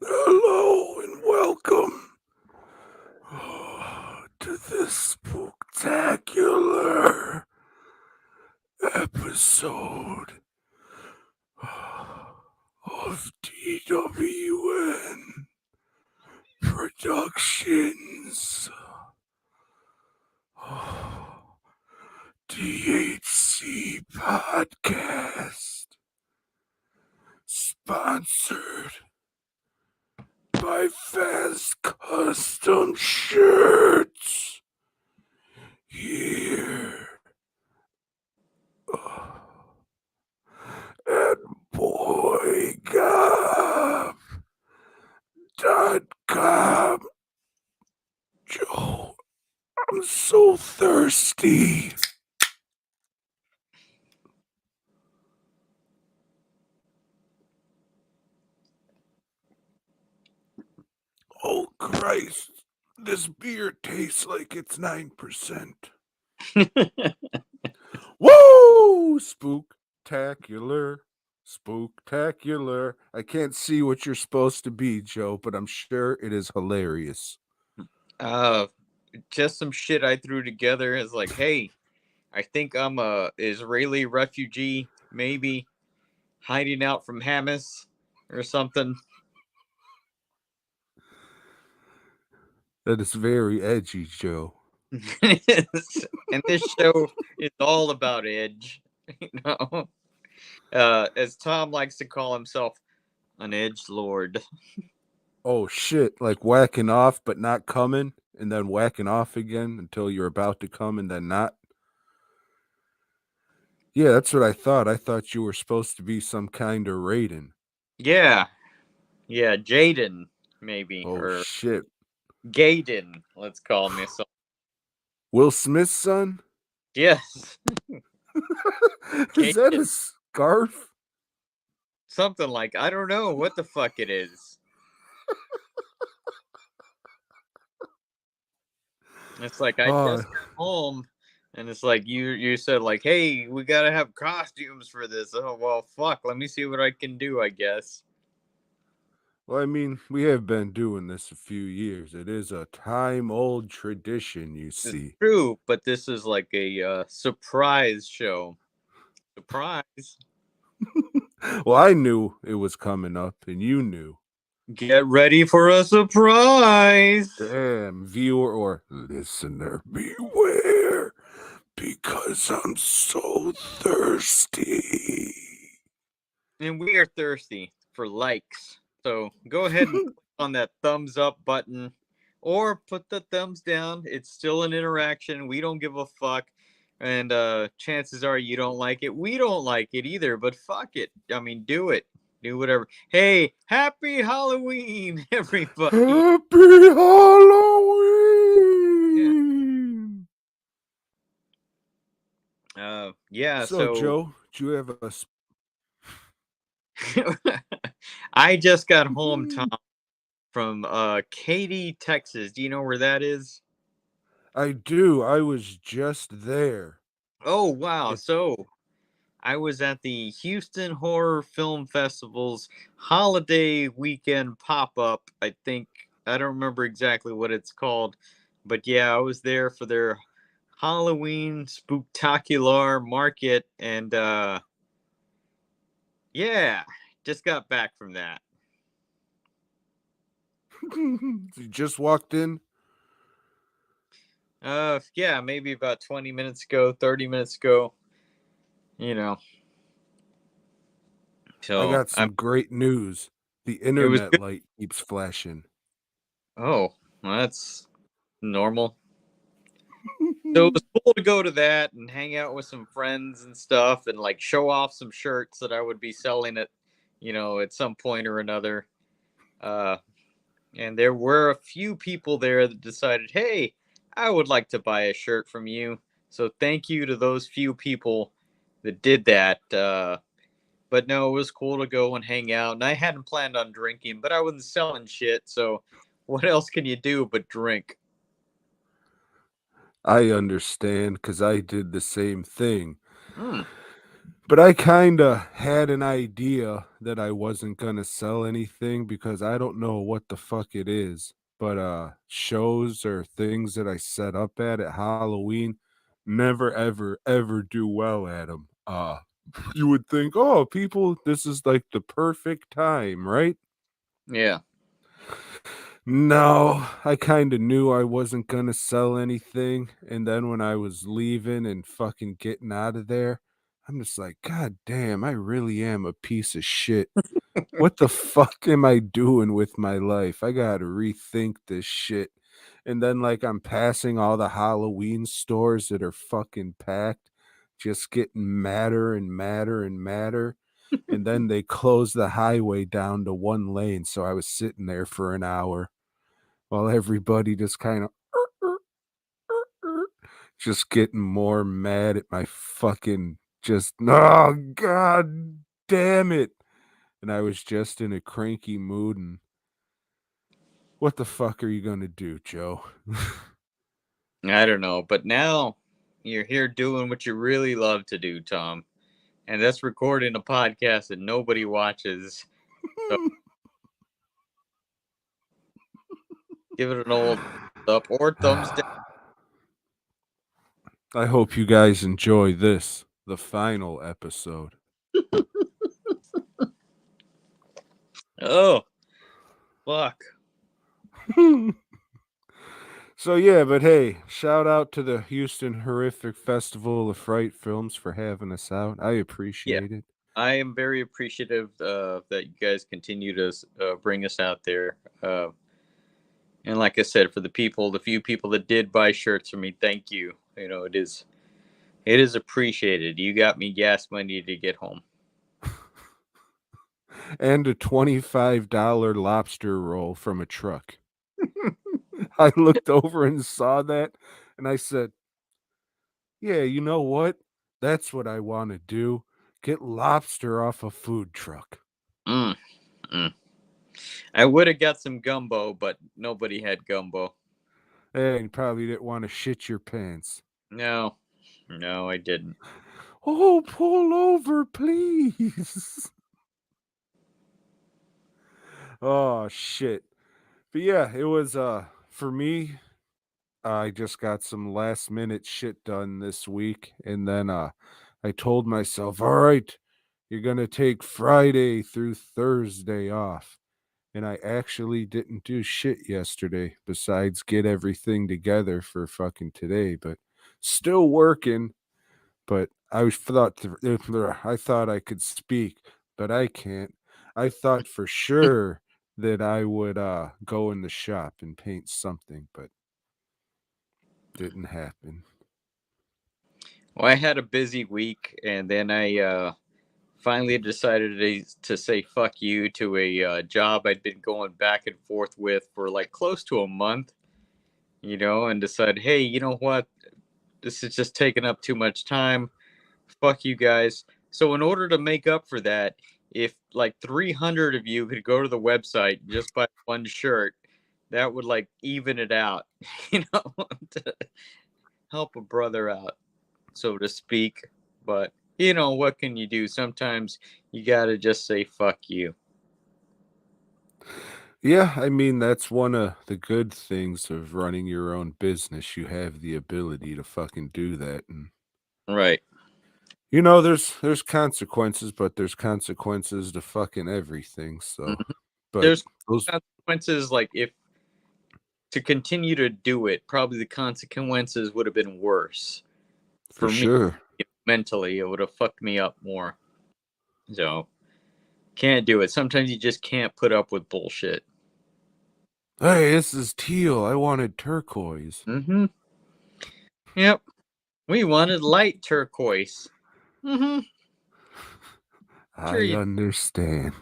Hello and welcome to this spooktacular episode of DWN Productions. DHC Podcast. Sponsored by Fast Custom Shirts. Here at BOYGOB.com. Joe, I'm so thirsty. Oh, Christ. This beer tastes like it's 9%. Woo! Spooktacular. Spooktacular. I can't see what you're supposed to be, Joe, but I'm sure it is hilarious. Uh, just some shit I threw together as like, hey, I think I'm a Israeli refugee, maybe hiding out from Hamas or something. That is very edgy, Joe. And this show is all about edge, you know. As Tom likes to call himself, an edge lord. Oh, shit. Like whacking off, but not coming, and then whacking off again until you're about to come and then not. Yeah, that's what I thought. I thought you were supposed to be some kind of Raiden. Yeah, yeah, Jaden maybe Oh, or shit. Gaiden. Let's call me so. Will Smith's son? Yes, Is that Gaiden. a scarf? Something like I don't know what the fuck it is. It's like I Oh, just got home, and it's like you said like, hey, we gotta have costumes for this. Oh well, fuck. Let me see what I can do. I guess well, I mean, we have been doing this a few years. It is a time old tradition, you it's see. true, but this is like a surprise show. Surprise! Well, I knew it was coming up, and you knew. Get ready for a surprise. Damn, viewer or listener, beware, because I'm so thirsty. And we are thirsty for likes. So go ahead and click on that thumbs up button or put the thumbs down. It's still an interaction. We don't give a fuck. And chances are you don't like it. We don't like it either, but fuck it. I mean, do it. Do whatever. Hey, happy Halloween, everybody. Happy Yeah. Halloween! Yeah, So, so Joe, do you have a I just got home, Tom, from Katy, Texas. Do you know where that is? I do. I was just there. Oh wow. It So I was at the Houston Horror Film Festival's holiday weekend pop up. I think I don't remember exactly what it's called, but yeah, I was there for their Halloween spooktacular market and yeah, just got back from that. you just walked in. Yeah, maybe about 20 minutes ago, 30 minutes ago, you know. I So, got some great news. The it was internet good. light keeps flashing. Oh, well, that's normal. So it was cool to go to that and hang out with some friends and stuff and like show off some shirts that I would be selling at, at some point or another. Uh, and there were a few people there that decided, hey, I would like to buy a shirt from you. So thank you to those few people that did that. But no, it was cool to go and hang out. And I hadn't planned on drinking, but I wasn't selling shit. So what else can you do but drink? I understand because I did the same thing. Hmm. But I kind of had an idea that I wasn't going to sell anything because I don't know what the fuck it is. But shows or things that I set up at Halloween never ever ever do well at them. You would think, "Oh, people, this is like the perfect time, right?" Yeah. No, I kind of knew I wasn't gonna sell anything, and then when I was leaving and fucking getting out of there, I'm just like, "God damn, I really am a piece of shit. What the fuck am I doing with my life? I gotta rethink this shit." And then, like, I'm passing all the Halloween stores that are fucking packed, just getting madder and madder and madder. And then they closed the highway down to one lane, so I was sitting there for an hour while everybody just kind of just getting more mad at my fucking just oh god damn it. And I was just in a cranky mood and what the fuck are you gonna do, Joe? I don't know, but now you're here doing what you really love to do, Tom, and that's recording a podcast that nobody watches. So give it an old up or thumbs down. I hope you guys enjoy this, the final episode. Oh, fuck. So yeah, but hey, shout out to the Houston Horrific Festival of Fright Films for having us out. I Yeah, appreciate it. I am very appreciative that you guys continue to bring us out there. And like I said, for the people, the few people that did buy shirts from me, thank you. You know, it is appreciated. You got me gas money to get home. And a $25 lobster roll from a truck. I looked over and saw that and I said, "Yeah, you know what? That's what I want to do. Get lobster off a food truck." Mm, mm. I would have got some gumbo, but nobody had gumbo. And you probably didn't want to shit your pants. No, no, I didn't. Oh, pull over, please. Oh shit. But yeah, it was for me, I just got some last minute shit done this week and then I told myself, "All right, you're going to take Friday through Thursday off." And I actually didn't do shit yesterday besides get everything together for fucking today, but still working. But I thought I could speak, but I can't. I thought for sure that I would go in the shop and paint something, but didn't happen. Well, I had a busy week, and then I finally decided to say fuck you to a job I'd been going back and forth with for like close to a month, you know, and decide, hey, you know what? This is just taking up too much time. Fuck you guys. So, in order to make up for that, if like 300 of you could go to the website and just buy one shirt, that would like even it out, you know, to help a brother out, so to speak. But, you know, what can you do? Sometimes you got to just say fuck you. Yeah, I mean, that's one of the good things of running your own business. You have the ability to fucking do that. And Right. you know, there's consequences, but there's consequences to fucking everything. So, Mhm. but There's those consequences, like if to continue to do it, probably the consequences would have been worse for for me sure. mentally. It would have fucked me up more. So can't do it. Sometimes you just can't put up with bullshit. Hey, this is teal. I wanted turquoise. Mm-hmm. Yep. We wanted light turquoise. Mm-hmm. Sure I you. understand.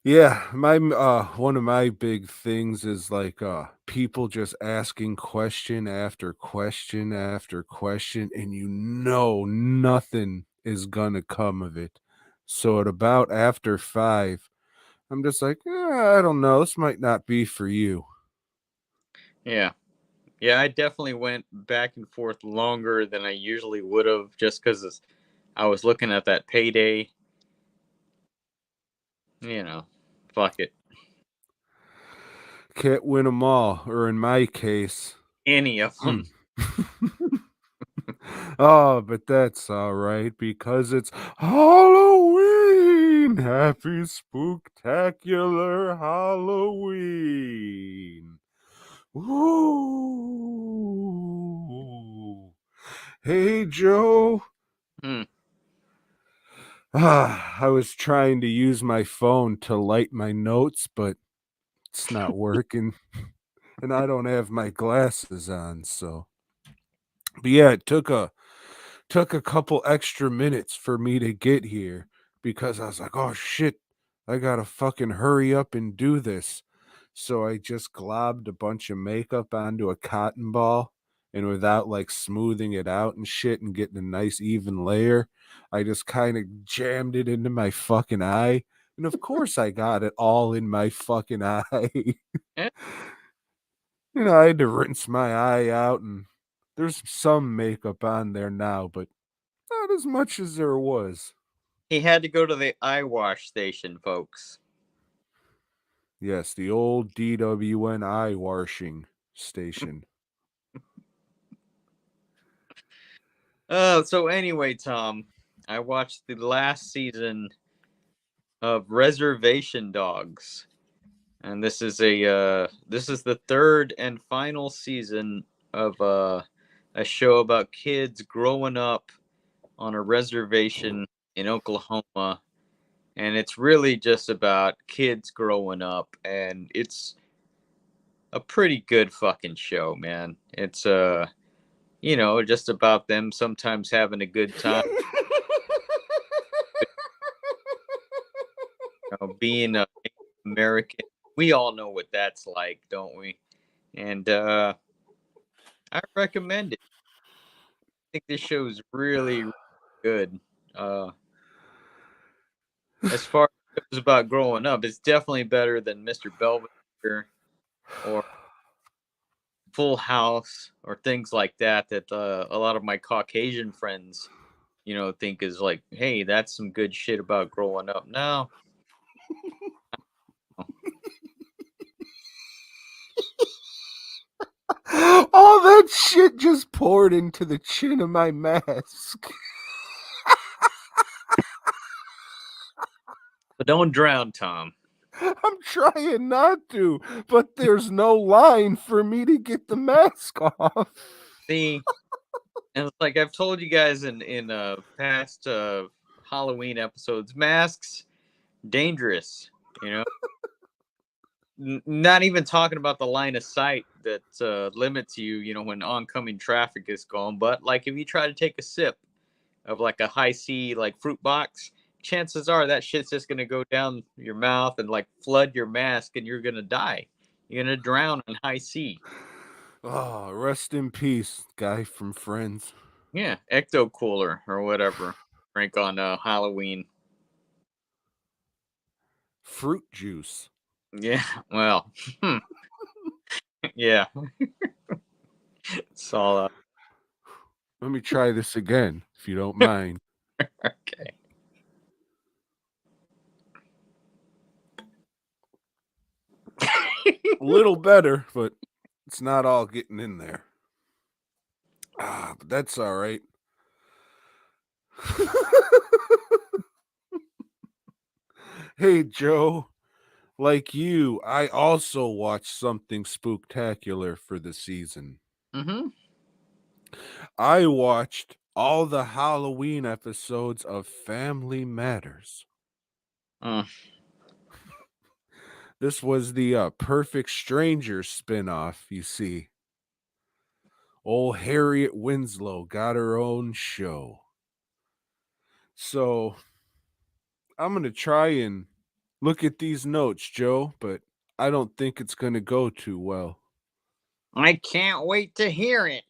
Yeah, my one of my big things is like people just asking question after question after question and you know nothing is gonna come of it. So at about after 5, I'm just like, I don't know, this might not be for you. Yeah. Yeah, I definitely went back and forth longer than I usually would have, just because I was looking at that payday. You know, fuck it. Can't win them all, or in my case. Any of them. Oh, but that's all right because it's Halloween. Happy spooktacular Halloween. Ooh. Hey, Joe. Hmm. I was trying to use my phone to light my notes, but it's not working. And I don't have my glasses on, so. But yeah, it took a couple extra minutes for me to get here because I was like, "Oh shit, I gotta fucking hurry up and do this." So I just globbed a bunch of makeup onto a cotton ball, and without like smoothing it out and shit and getting a nice even layer, I just kind of jammed it into my fucking eye. And of course I got it all in my fucking eye. Eh, I had to rinse my eye out, and there's some makeup on there now, but not as much as there was. He had to go to the eye wash station, folks. Yes, the old DWN eye washing station. So anyway, Tom, I watched the last season of Reservation Dogs. And this is the third and final season of a show about kids growing up on a reservation in Oklahoma, and it's really just about kids growing up, and it's a pretty good fucking show, man. It's just about them sometimes having a good time, being a American. We all know what that's like, don't we? And I recommend it. I think this show is really, really good. Uh, as far as it was about growing up, it's definitely better than Mr. Belvedere or Full House or things like that. That a lot of my Caucasian friends, think is like, hey, that's some good shit about growing up. No, All that shit just poured into the chin of my mask. but don't drown, Tom. I'm trying not to, but there's no line for me to get the mask off. See, and it's like I've told you guys in past Halloween episodes, masks dangerous. You know, not even talking about the line of sight that limits you, when oncoming traffic is gone. But like if you try to take a sip of like a high C like fruit box, chances are that shit's just gonna go down your mouth and like flood your mask, and you're gonna die. You're gonna drown on high C. Oh, rest in peace, guy from Friends. Yeah, ecto cooler or whatever. Drink on Halloween. Fruit juice. Yeah, well, yeah, it's all Let me try this again, if you don't mind. okay. A little better, but it's not all getting in there. But that's all right. Hey, Joe. Like you, I also watched something spooktacular for the season. Mm-hmm. I watched all the Halloween episodes of Family Matters. Mm. This was the Perfect Stranger spinoff, you see. Old Harriet Winslow got her own show. So I'm going to try and look at these notes, Joe, but I don't think it's going to go too well. I can't wait to hear it.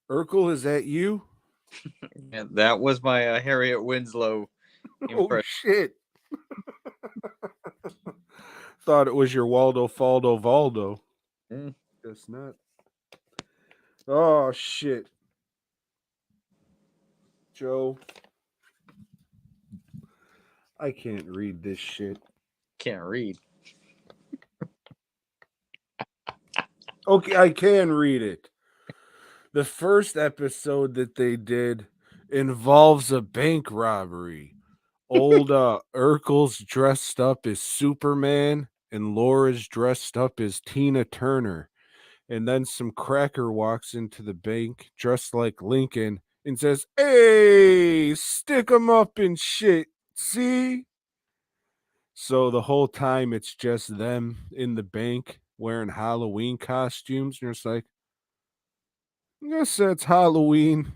Urkel, is that you? Yeah, that was my Harriet Winslow Oh, impression. shit. Thought it was your Waldo Faldo Valdo. Mm, Guess not. Oh shit, Joe. I can't read this shit. can't read. Okay, I can read it. The first episode that they did involves a bank robbery. Old Urkel's dressed up as Superman and Laura's dressed up as Tina Turner. And then some cracker walks into the bank dressed like Lincoln and says, "Hey, stick 'em up and shit. See?" So the whole time it's just them in the bank wearing Halloween costumes. And it's like, I guess that's Halloween.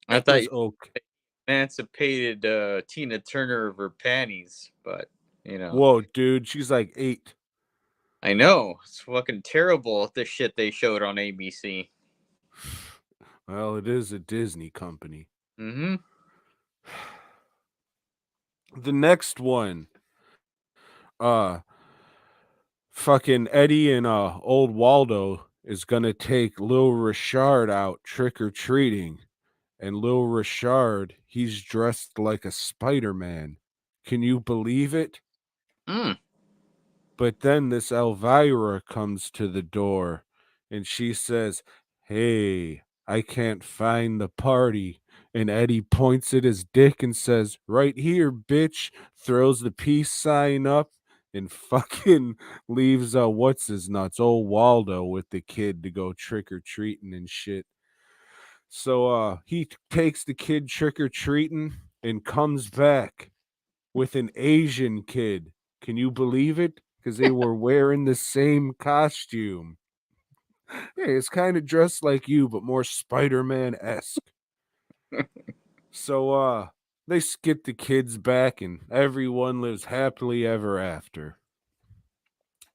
I It thought was you okay. emancipated Tina Turner of her panties, but you know, Whoa, dude, she's like 8. I know it's fucking terrible the shit they showed on ABC. Well, it is a Disney company. Mm-hmm. The next one, uh, fucking Eddie and old Waldo is gonna take Lil Richard out trick or treating, and Lil Richard, he's dressed like a Spider-Man. Can you believe it? Mm. But then this Elvira comes to the door and she says, "Hey, I can't find the party." And Eddie points at his dick and says, "Right here, bitch." Throws the peace sign up and fucking leaves what's his nuts, old Waldo with the kid to go trick or treating and shit. So he takes the kid trick or treating and comes back with an Asian kid. Can you believe it? Because they were wearing the same costume. Hey, it's kind of dressed like you, but more Spider-Man esque. So they skip the kids back and everyone lives happily ever after.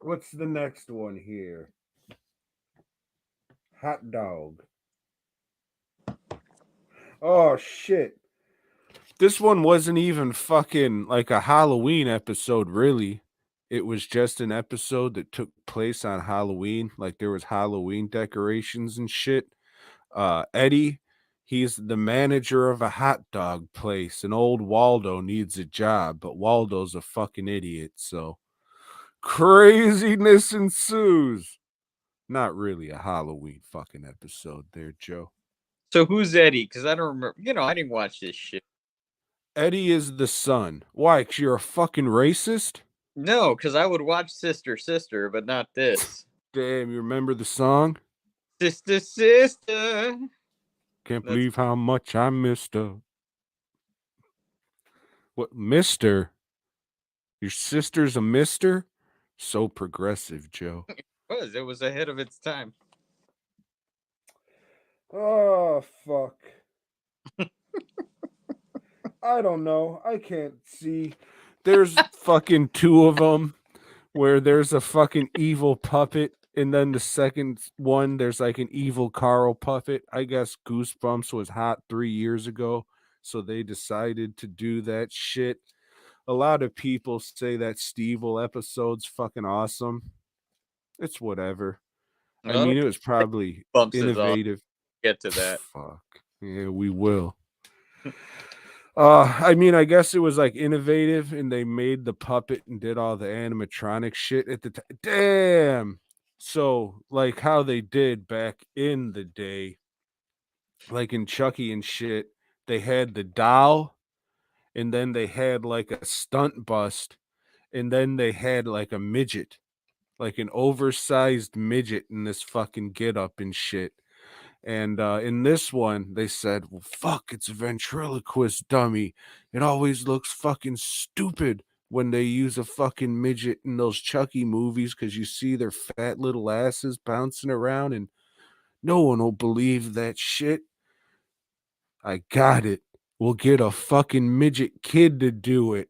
What's the next one here? Hot dog. Oh shit. This one wasn't even fucking like a Halloween episode, really. It was just an episode that took place on Halloween. Like there was Halloween decorations and shit. Eddie, he's the manager of a hot dog place, and old Waldo needs a job, but Waldo's a fucking idiot, so craziness ensues. Not really a Halloween fucking episode there, Joe. So who's Eddie? Because I don't remember. You know, I didn't watch this shit. Eddie is the son. Why? 'Cause you're a fucking racist? No, because I would watch Sister Sister, but not this. Damn, you remember the song? Sister Sister. Can't That's believe how much I missed her. What, mister? Your sister's a mister? So progressive, Joe. it was ahead of its time. Oh, fuck. I don't know. I can't see. There's fucking two of them where there's a fucking evil puppet, and then the second one, there's like an evil Carl puppet. I guess Goosebumps was hot 3 years ago, so they decided to do that shit. A lot of people say that Stevel episode's fucking awesome. It's whatever. I Oh, mean, it was probably bumps is off. innovative. Get to that. Fuck. Yeah, we will. I mean, I guess it was like innovative and they made the puppet and did all the animatronic shit at the time. Damn. So, like how they did back in the day, like in Chucky and shit, they had the doll and then they had like a stunt bust and then they had like a midget, like an oversized midget in this fucking get up and shit. And in this one, they said, "Well, fuck, it's a ventriloquist dummy. It always looks fucking stupid when they use a fucking midget in those Chucky movies because you see their fat little asses bouncing around, and no one will believe that shit. I got it. We'll get a fucking midget kid to do it.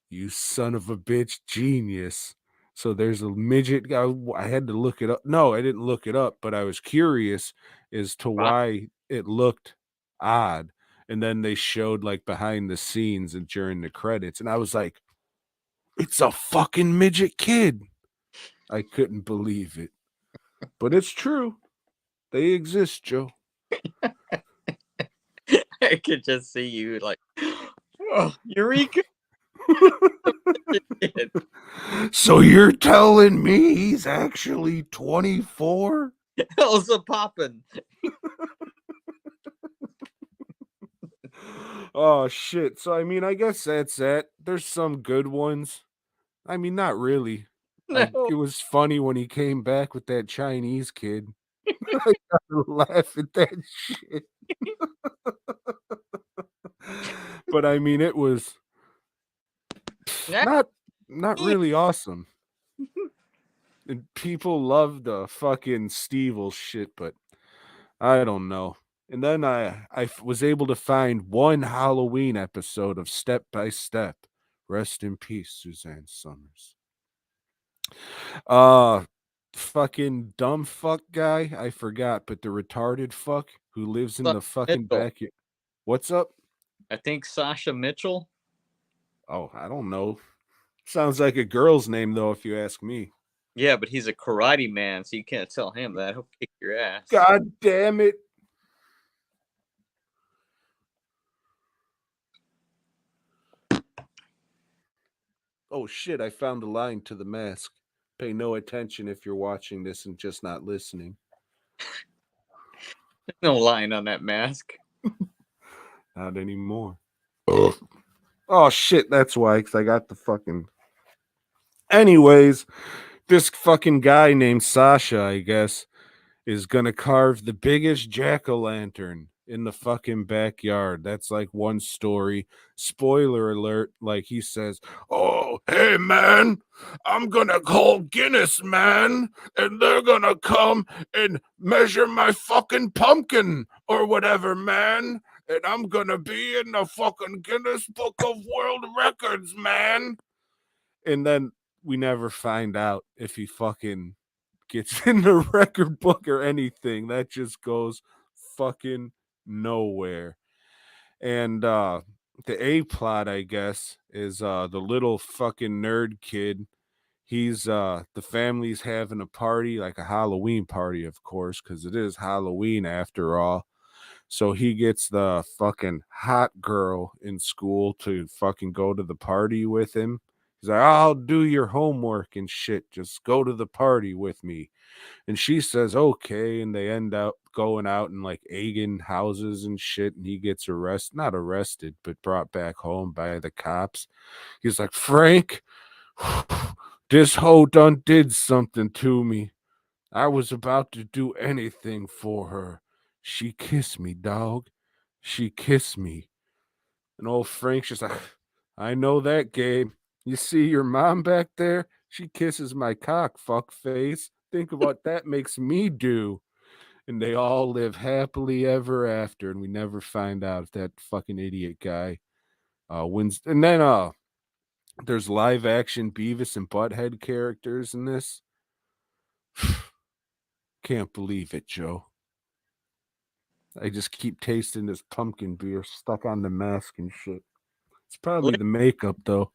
You son of a bitch, genius." So there's a midget guy. I had to look it up. No, I didn't look it up, but I was curious as to Wow. why it looked odd. And then they showed like behind the scenes and during the credits, and I was like, It's a fucking midget kid. I couldn't believe it. But it's true. They exist, Joe. I could just see you like, oh, Eureka! So you're telling me he's actually 24? Hell's a poppin'. Oh shit. So I mean, I guess that's that. There's some good ones. I mean, not really. No, It was funny when he came back with that Chinese kid. I gotta laugh at that shit. But I mean, it was yeah. not really awesome. And people love the fucking Stevel shit, but I don't know. And then was able to find one Halloween episode of Step by Step. Rest in peace, Suzanne Summers. Uh Fucking dumb fuck guy, I forgot, but the retarded fuck who lives in Sasha the fucking Mitchell. backyard. What's up? I think Sasha Mitchell. Oh, I don't know. Sounds like a girl's name though, if you ask me. Yeah, but he's a karate man, so you can't tell him that. He'll kick your ass. God damn it. Oh shit, I found a line to the mask. Pay no attention if you're watching this and just not listening. There's no line on that mask. Not anymore. Oh shit, that's why, because I got the fucking. Anyways, this fucking guy named Sasha, I guess, is gonna carve the biggest jack-o'-lantern in the fucking backyard. That's like one story. Spoiler alert, like he says, "Oh, hey man, I'm gonna call Guinness, man, and they're gonna come and measure my fucking pumpkin or whatever, man. And I'm gonna be in the fucking Guinness Book of World Records, man." And then we never find out if he fucking gets in the record book or anything. That just goes fucking nowhere. And the A plot, I guess, is the little fucking nerd kid. He's the family's having a party, like a Halloween party, of course, because it is Halloween after all. So he gets the fucking hot girl in school to fucking go to the party with him. He's like, "I'll do your homework and shit. Just go to the party with me." And she says, "Okay." And they end up going out and like egging houses and shit. And he gets not arrested, but brought back home by the cops. He's like, "Frank, this hoe done did something to me. I was about to do anything for her. She kissed me, dog. She kissed me." And old Frank's just like, "I know that, Gabe. You see your mom back there? She kisses my cock, fuck face. Think of what that makes me do." And they all live happily ever after, and we never find out if that fucking idiot guy wins. And then there's live action Beavis and Butthead characters in this. Can't believe it, Joe. I just keep tasting this pumpkin beer stuck on the mask and shit. It's probably the makeup, though.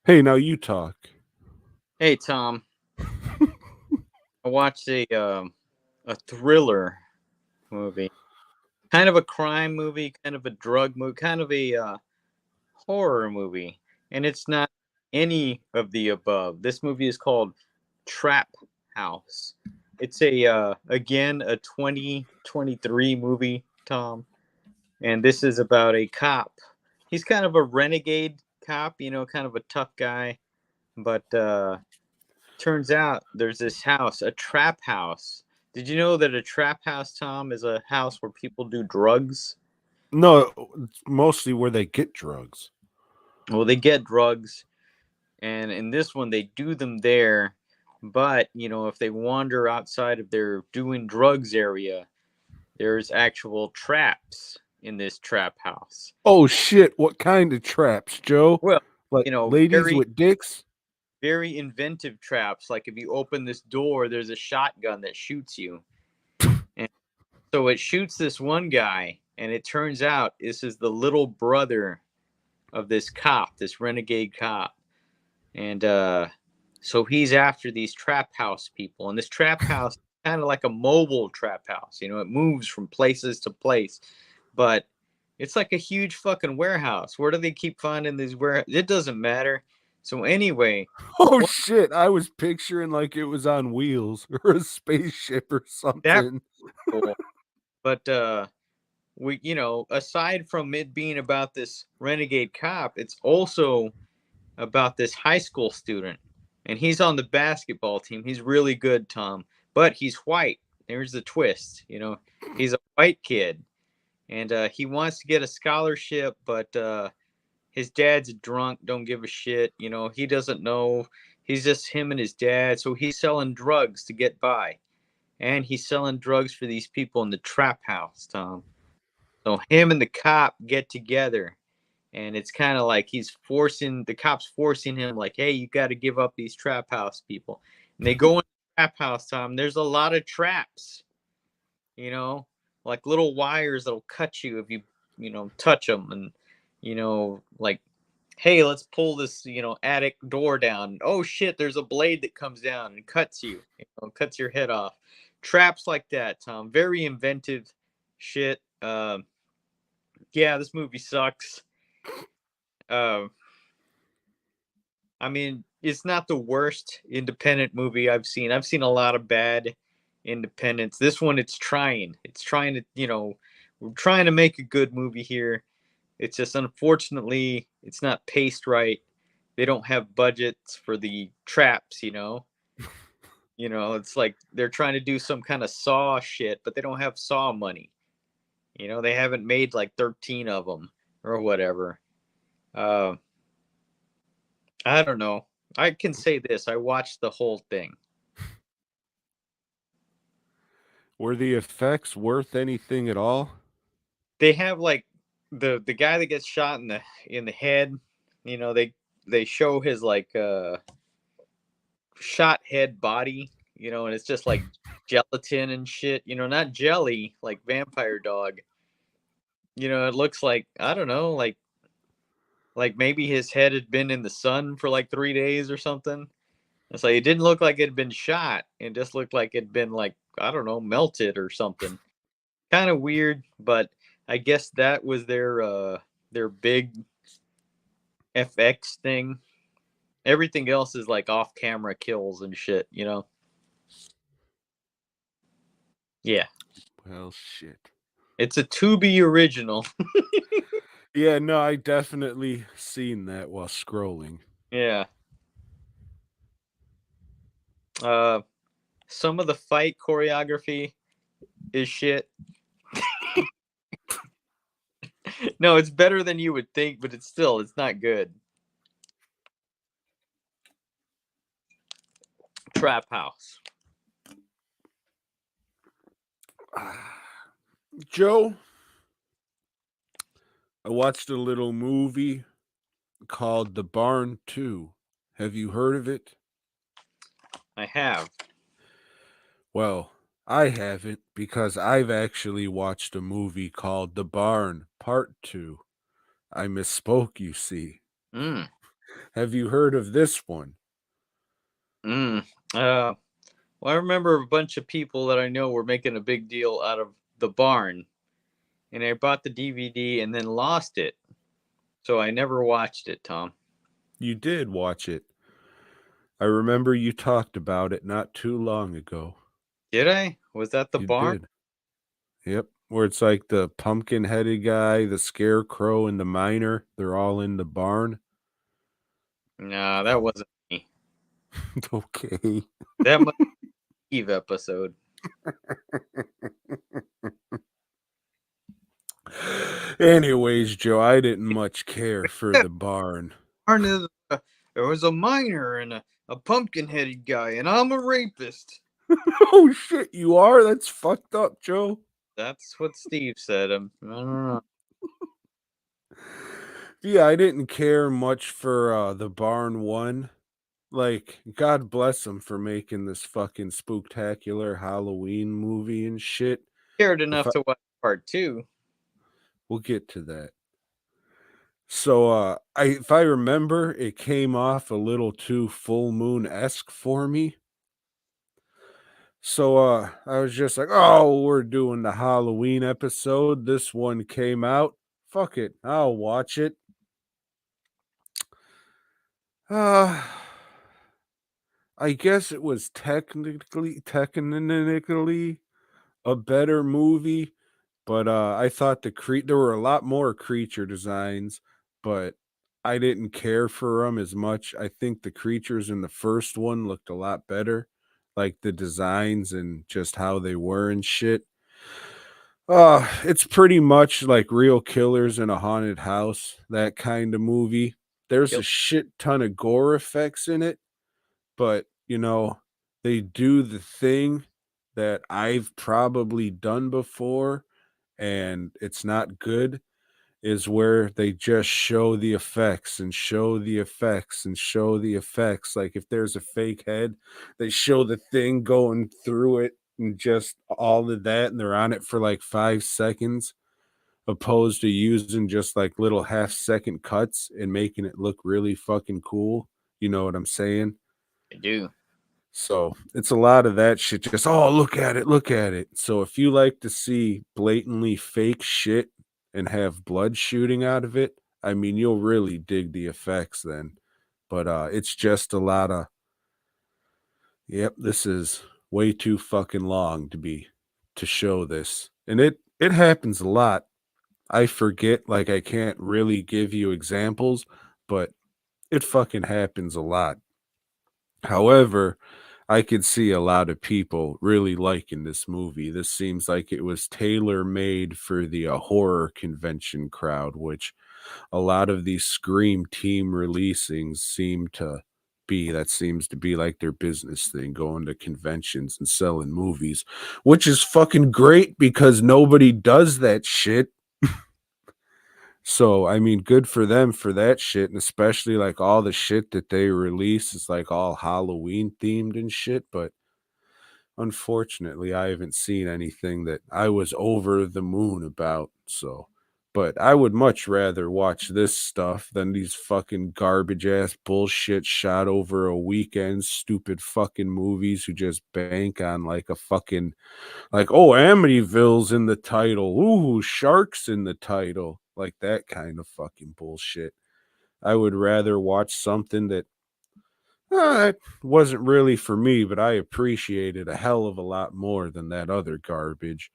Hey, now you talk. Hey Tom, I watched a thriller movie, kind of a crime movie, kind of a drug movie, kind of a horror movie, and it's not any of the above. This movie is called Trap House. It's again a 2023 movie, Tom, and this is about a cop. He's kind of a renegade cop, kind of a tough guy, but turns out there's this house, a trap house. Did you know that a trap house, Tom, is a house where people do drugs? No, it's mostly where they get drugs. Well, they get drugs, and in this one, they do them there. But, if they wander outside of their doing drugs area, there's actual traps in this trap house. Oh shit! What kind of traps, Joe? Well, Like ladies very, with dicks? very inventive traps. Like if you open this door, there's a shotgun that shoots you. And So it shoots this one guy, and it turns out this is the little brother of this cop, this renegade cop. And so he's after these trap house people. And this trap house is kind of like a mobile trap house. You know, it moves from places to place. But it's like a huge fucking warehouse. Where do they keep finding these warehouses? It doesn't matter. So anyway, Oh what shit, I was picturing like it was on wheels or a spaceship or that something. was cool. But we, aside from it being about this renegade cop, it's also about this high school student, and he's on the basketball team. He's really good, Tom, but he's white. There's the twist. He's a white kid, and he wants to get a scholarship, but his dad's a drunk, don't give a shit. He doesn't know. He's just him and his dad, so he's selling drugs to get by, and he's selling drugs for these people in the trap house, Tom. So him and the cop get together, and it's kind of like the cops forcing him, like, hey, you got to give up these trap house people. And they go in the trap house, Tom. There's a lot of traps, you know, like little wires that'll cut you if you touch them, and like, hey, let's pull this attic door down. Oh shit, there's a blade that comes down and cuts cuts your head off. Traps like that, Tom. Very inventive shit. Yeah, this movie sucks. Uh, I mean, it's not the worst independent movie I've seen. I've seen a lot of bad independents. This one, it's trying. It's trying to, we're trying to make a good movie here. It's just unfortunately, it's not paced right. They don't have budgets for the traps. It's like they're trying to do some kind of Saw shit, but they don't have Saw money. They haven't made like 13 of them or whatever. Uh, I don't know. I can say this. I watched the whole thing. Were the effects worth anything at all? They have like the guy that gets shot in the head. They show his like shot head body. And it's just like gelatin and shit. Not jelly like Vampire Dog. It looks like, I don't know, like maybe his head had been in the sun for like 3 days or something. It's like it didn't look like it had been shot. It just looked like it'd been like, I don't know, melted or something. Kind of weird, but I guess that was their big FX thing. Everything else is like off camera kills and shit. Yeah. Well, shit. It's a Tubi original. Yeah, no, I definitely seen that while scrolling. Yeah. Uh some of the fight choreography is shit. No, it's better than you would think, but it's not good. Trap House. Joe, I watched a little movie called The Barn 2. Have you heard of it? I have. Well, I haven't because I've actually watched a movie called The Barn Part 2. I misspoke, you see. Mm. Have you heard of this one? Mm. Well, I remember a bunch of people that I know were making a big deal out of The Barn, and I bought the DVD and then lost it. So I never watched it, Tom. You did watch it. I remember you talked about it not too long ago. Did I? Was that The You Barn? did. Yep. Where it's like the pumpkin headed guy, the scarecrow, and the miner. They're all in the barn. No, that wasn't me. Okay. That must be Eve episode. Anyways, Joe, I didn't much care for the barn. Barn is there was a miner and a pumpkin headed guy, and I'm a rapist. Oh shit, you are? That's fucked up, Joe. That's what Steve said. I don't know. Yeah, I didn't care much for the barn one. Like, God bless him for making this fucking spooktacular Halloween movie and shit. cared If enough I, to watch part two. we'll get to that. So if I remember, it came off a little too full moon-esque for me. So I was just like, "Oh, we're doing the Halloween episode. This one came out. Fuck it. I'll watch it." Uh I guess it was technically a better movie, but I thought there were a lot more creature designs, but I didn't care for them as much. I think the creatures in the first one looked a lot better, like the designs and just how they were and shit. It's pretty much like Real Killers in a Haunted House, that kind of movie. There's a Yep, shit ton of gore effects in it, but they do the thing that I've probably done before, and it's not good, is where they just show the effects and show the effects and show the effects. Like if there's a fake head, they show the thing going through it and just all of that, and they're on it for like 5 seconds, opposed to using just like little half-second cuts and making it look really fucking cool. You know what I'm saying? I do. So it's a lot of that shit. Just, oh, look at it, look at it. So if you like to see blatantly fake shit and have blood shooting out of it, I mean, you'll really dig the effects then. But it's just a lot of, yep, this is way too fucking long to show this. And it happens a lot. I forget, like I can't really give you examples, but it fucking happens a lot. However, I could see a lot of people really liking this movie. This seems like it was tailor made for the horror convention crowd, which a lot of these Scream team releasings that seems to be like their business thing, going to conventions and selling movies, which is fucking great because nobody does that shit. So, I mean, good for them for that shit, and especially like all the shit that they release is like all Halloween themed and shit. But unfortunately, I haven't seen anything that I was over the moon about. So, but I would much rather watch this stuff than these fucking garbage ass bullshit shot over a weekend, stupid fucking movies who just bank on like a fucking, like, oh, Amityville's in the title. Ooh, Sharks in the title. Like that kind of fucking bullshit. I would rather watch something that it wasn't really for me, but I appreciated a hell of a lot more than that other garbage.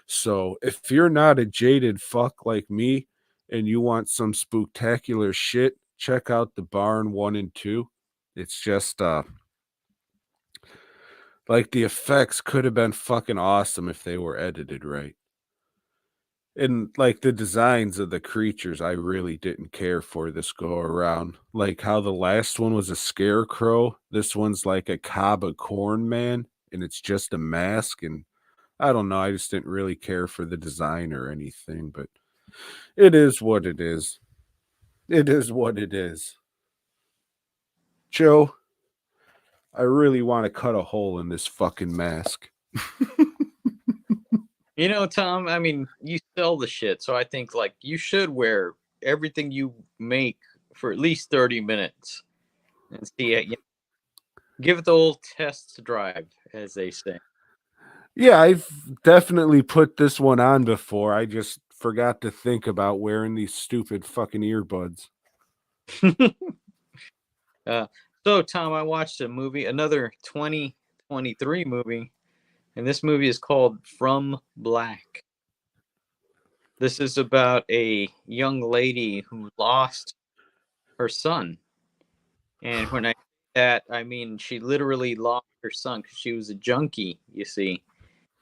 So if you're not a jaded fuck like me and you want some spooktacular shit, check out The Barn 1 and 2. It's just like the effects could have been fucking awesome if they were edited right. And like the designs of the creatures, I really didn't care for this go around. Like how the last one was a scarecrow, this one's like a cob of corn man, and it's just a mask. And I don't know, I just didn't really care for the design or anything, but it is what it is. It is what it is. Joe, I really want to cut a hole in this fucking mask. You know, Tom, I mean, you sell the shit, so I think like you should wear everything you make for at least 30 minutes and see it. Give it the old test drive, as they say. Yeah, I've definitely put this one on before. I just forgot to think about wearing these stupid fucking earbuds. uh, so, Tom, I watched a movie, another 2023 movie, and this movie is called From Black. This is about a young lady who lost her son. And when I say that, I mean she literally lost her son because she was a junkie, you see.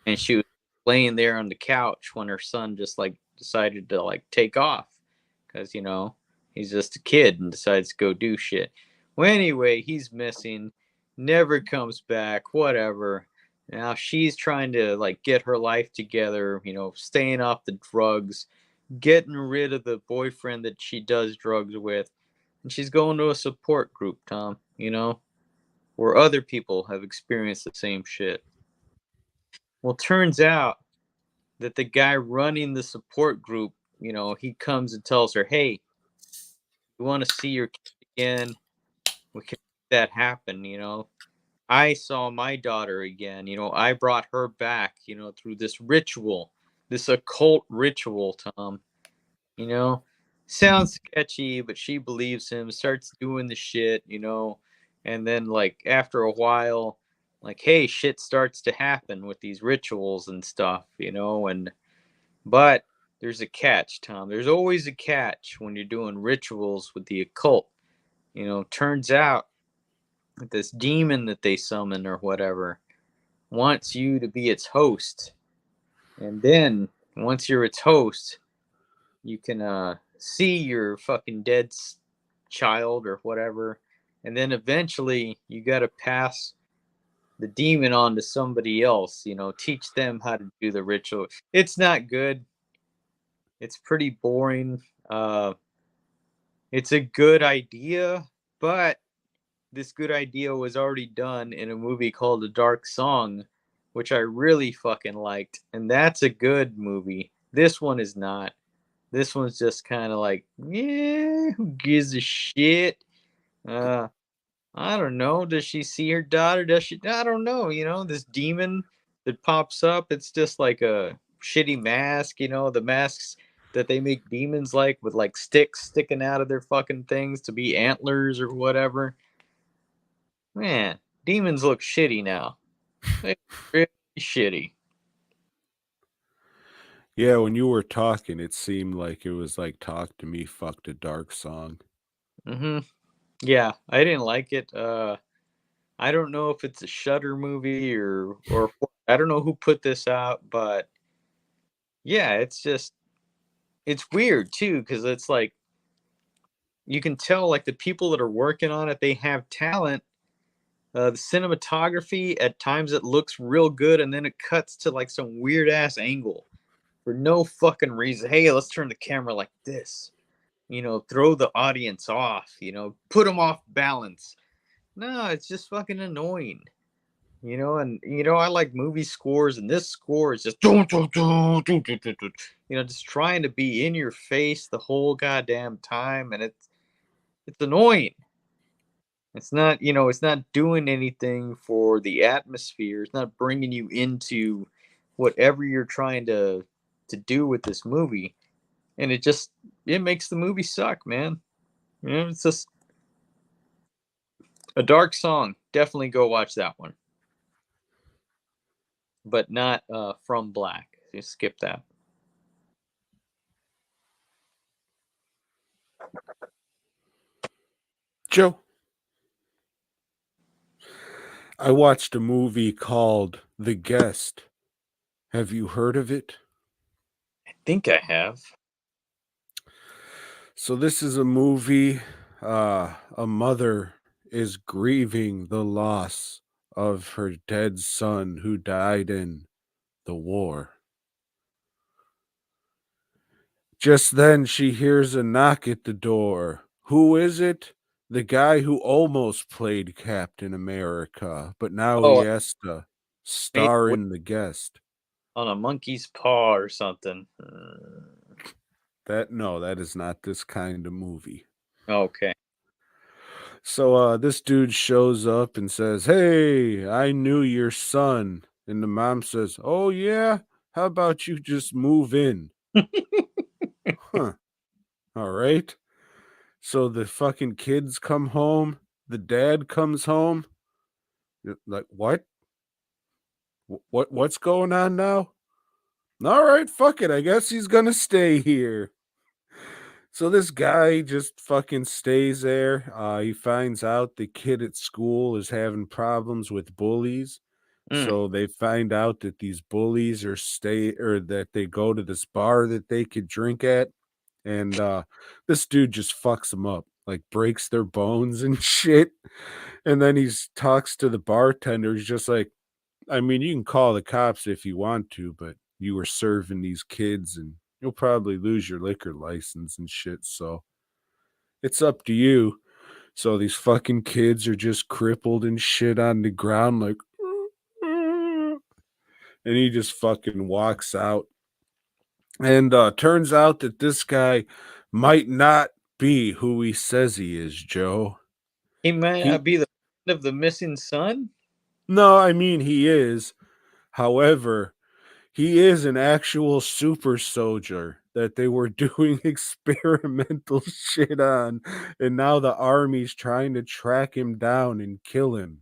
And she was laying there on the couch when her son just like decided to like take off because he's just a kid and decides to go do shit. Well, anyway, he's missing, never comes back, whatever. Now she's trying to like get her life together, staying off the drugs, getting rid of the boyfriend that she does drugs with, and she's going to a support group, Tom, where other people have experienced the same shit. Well, turns out that the guy running the support group, he comes and tells her, "Hey, you want to see your kid again? We can make that happen." I saw my daughter again. I brought her back, through this ritual, this occult ritual, Tom. You know, Sounds sketchy, but she believes him, starts doing the shit, and then, like, after a while, like, hey, shit starts to happen with these rituals and stuff, but there's a catch, Tom. There's always a catch when you're doing rituals with the occult. Turns out that this demon that they summon or whatever wants you to be its host. And then once you're its host, you can see your fucking dead child or whatever. And then eventually you got to pass the demon on to somebody else, teach them how to do the ritual. It's not good. It's pretty boring. It's a good idea, but this good idea was already done in a movie called A Dark Song, which I really fucking liked. And that's a good movie. This one is not. This one's just kind of like, yeah, who gives a shit? Uh, I don't know. Does she see her daughter? Does she? I don't know. This demon that pops up, it's just like a shitty mask, the masks that they make demons like with like sticks sticking out of their fucking things to be antlers or whatever. Man, demons look shitty now. They look really shitty. Yeah, when you were talking, it seemed like it was like "Talk to Me, Fucked a Dark Song." Hmm. Yeah, I didn't like it. I don't know if it's a Shutter movie or I don't know who put this out, but yeah, it's weird too because it's like you can tell like the people that are working on it, they have talent. The cinematography at times it looks real good, and then it cuts to like some weird ass angle for no fucking reason. Hey, let's turn the camera like this. Throw the audience off. Put them off balance. No, it's just fucking annoying. And I like movie scores, and this score is just just trying to be in your face the whole goddamn time, and it's annoying. It's not doing anything for the atmosphere. It's not bringing you into whatever you're trying to do with this movie, and it makes the movie suck, man. It's just A Dark Song. Definitely go watch that one, but not From Black. Just skip that. Joe, I watched a movie called The Guest. Have you heard of it? I think I have. So this is a movie. A mother is grieving the loss of her dead son who died in the war. Just then she hears a knock at the door. Who is it? The guy who almost played Captain America, but now he Oh, has to maybe star in The Guest. on a monkey's paw or something. That no, that is not this kind of movie. Okay. So this dude shows up and says, "Hey, I knew your son." And the mom says, "Oh yeah, how about you just move in?" Huh. All right. So the fucking kids come home, the dad comes home. Like, what? What's going on now? All right, fuck it. I guess he's gonna stay here. So this guy just fucking stays there. He finds out the kid at school is having problems with bullies. Mm. So they find out that these bullies are stay or that they go to this bar that they could drink at. And this dude just fucks them up, like breaks their bones and shit. And then he talks to the bartender. He's just like, I mean, you can call the cops if you want to, but you were serving these kids and you'll probably lose your liquor license and shit. So it's up to you. So these fucking kids are just crippled and shit on the ground, like, and he just fucking walks out. And turns out that this guy might not be who he says he is, Joe. He might He not be the friend of the missing son. No, I mean he is. However, he is an actual super soldier that they were doing experimental shit on, and now the army's trying to track him down and kill him.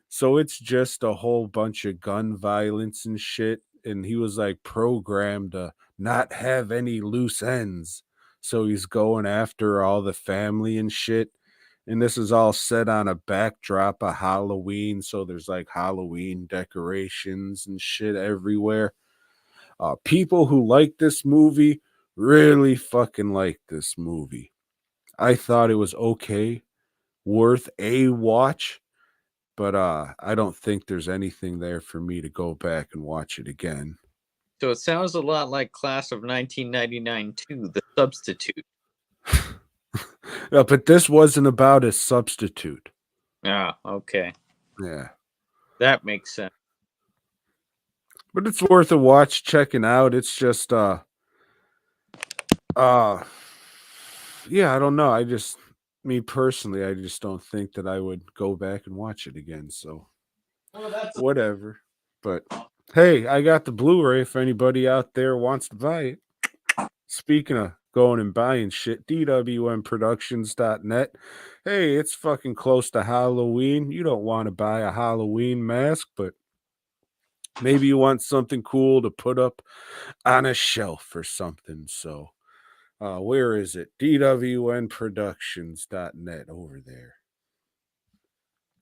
So it's just a whole bunch of gun violence and shit. And he was like programmed to not have any loose ends. So he's going after all the family and shit. And this is all set on a backdrop of Halloween. So there's like Halloween decorations and shit everywhere. People who like this movie really fucking like this movie. I thought it was okay, worth a watch, but I don't think there's anything there for me to go back and watch it again. So it sounds a lot like Class of 1999 too, The Substitute. But this wasn't about a substitute. Ah, okay. Yeah. That makes sense. But it's worth a watch checking out. It's just uh yeah, I don't know. Me personally, I just don't think that I would go back and watch it again. So Well, that's whatever. But hey, I got the Blu-ray if anybody out there wants to buy it. Speaking of going and buying shit, dwnproductions.net. Hey, it's fucking close to Halloween. You don't want to buy a Halloween mask, but maybe you want something cool to put up on a shelf or something. So, where is it? dwnproductions.net over there.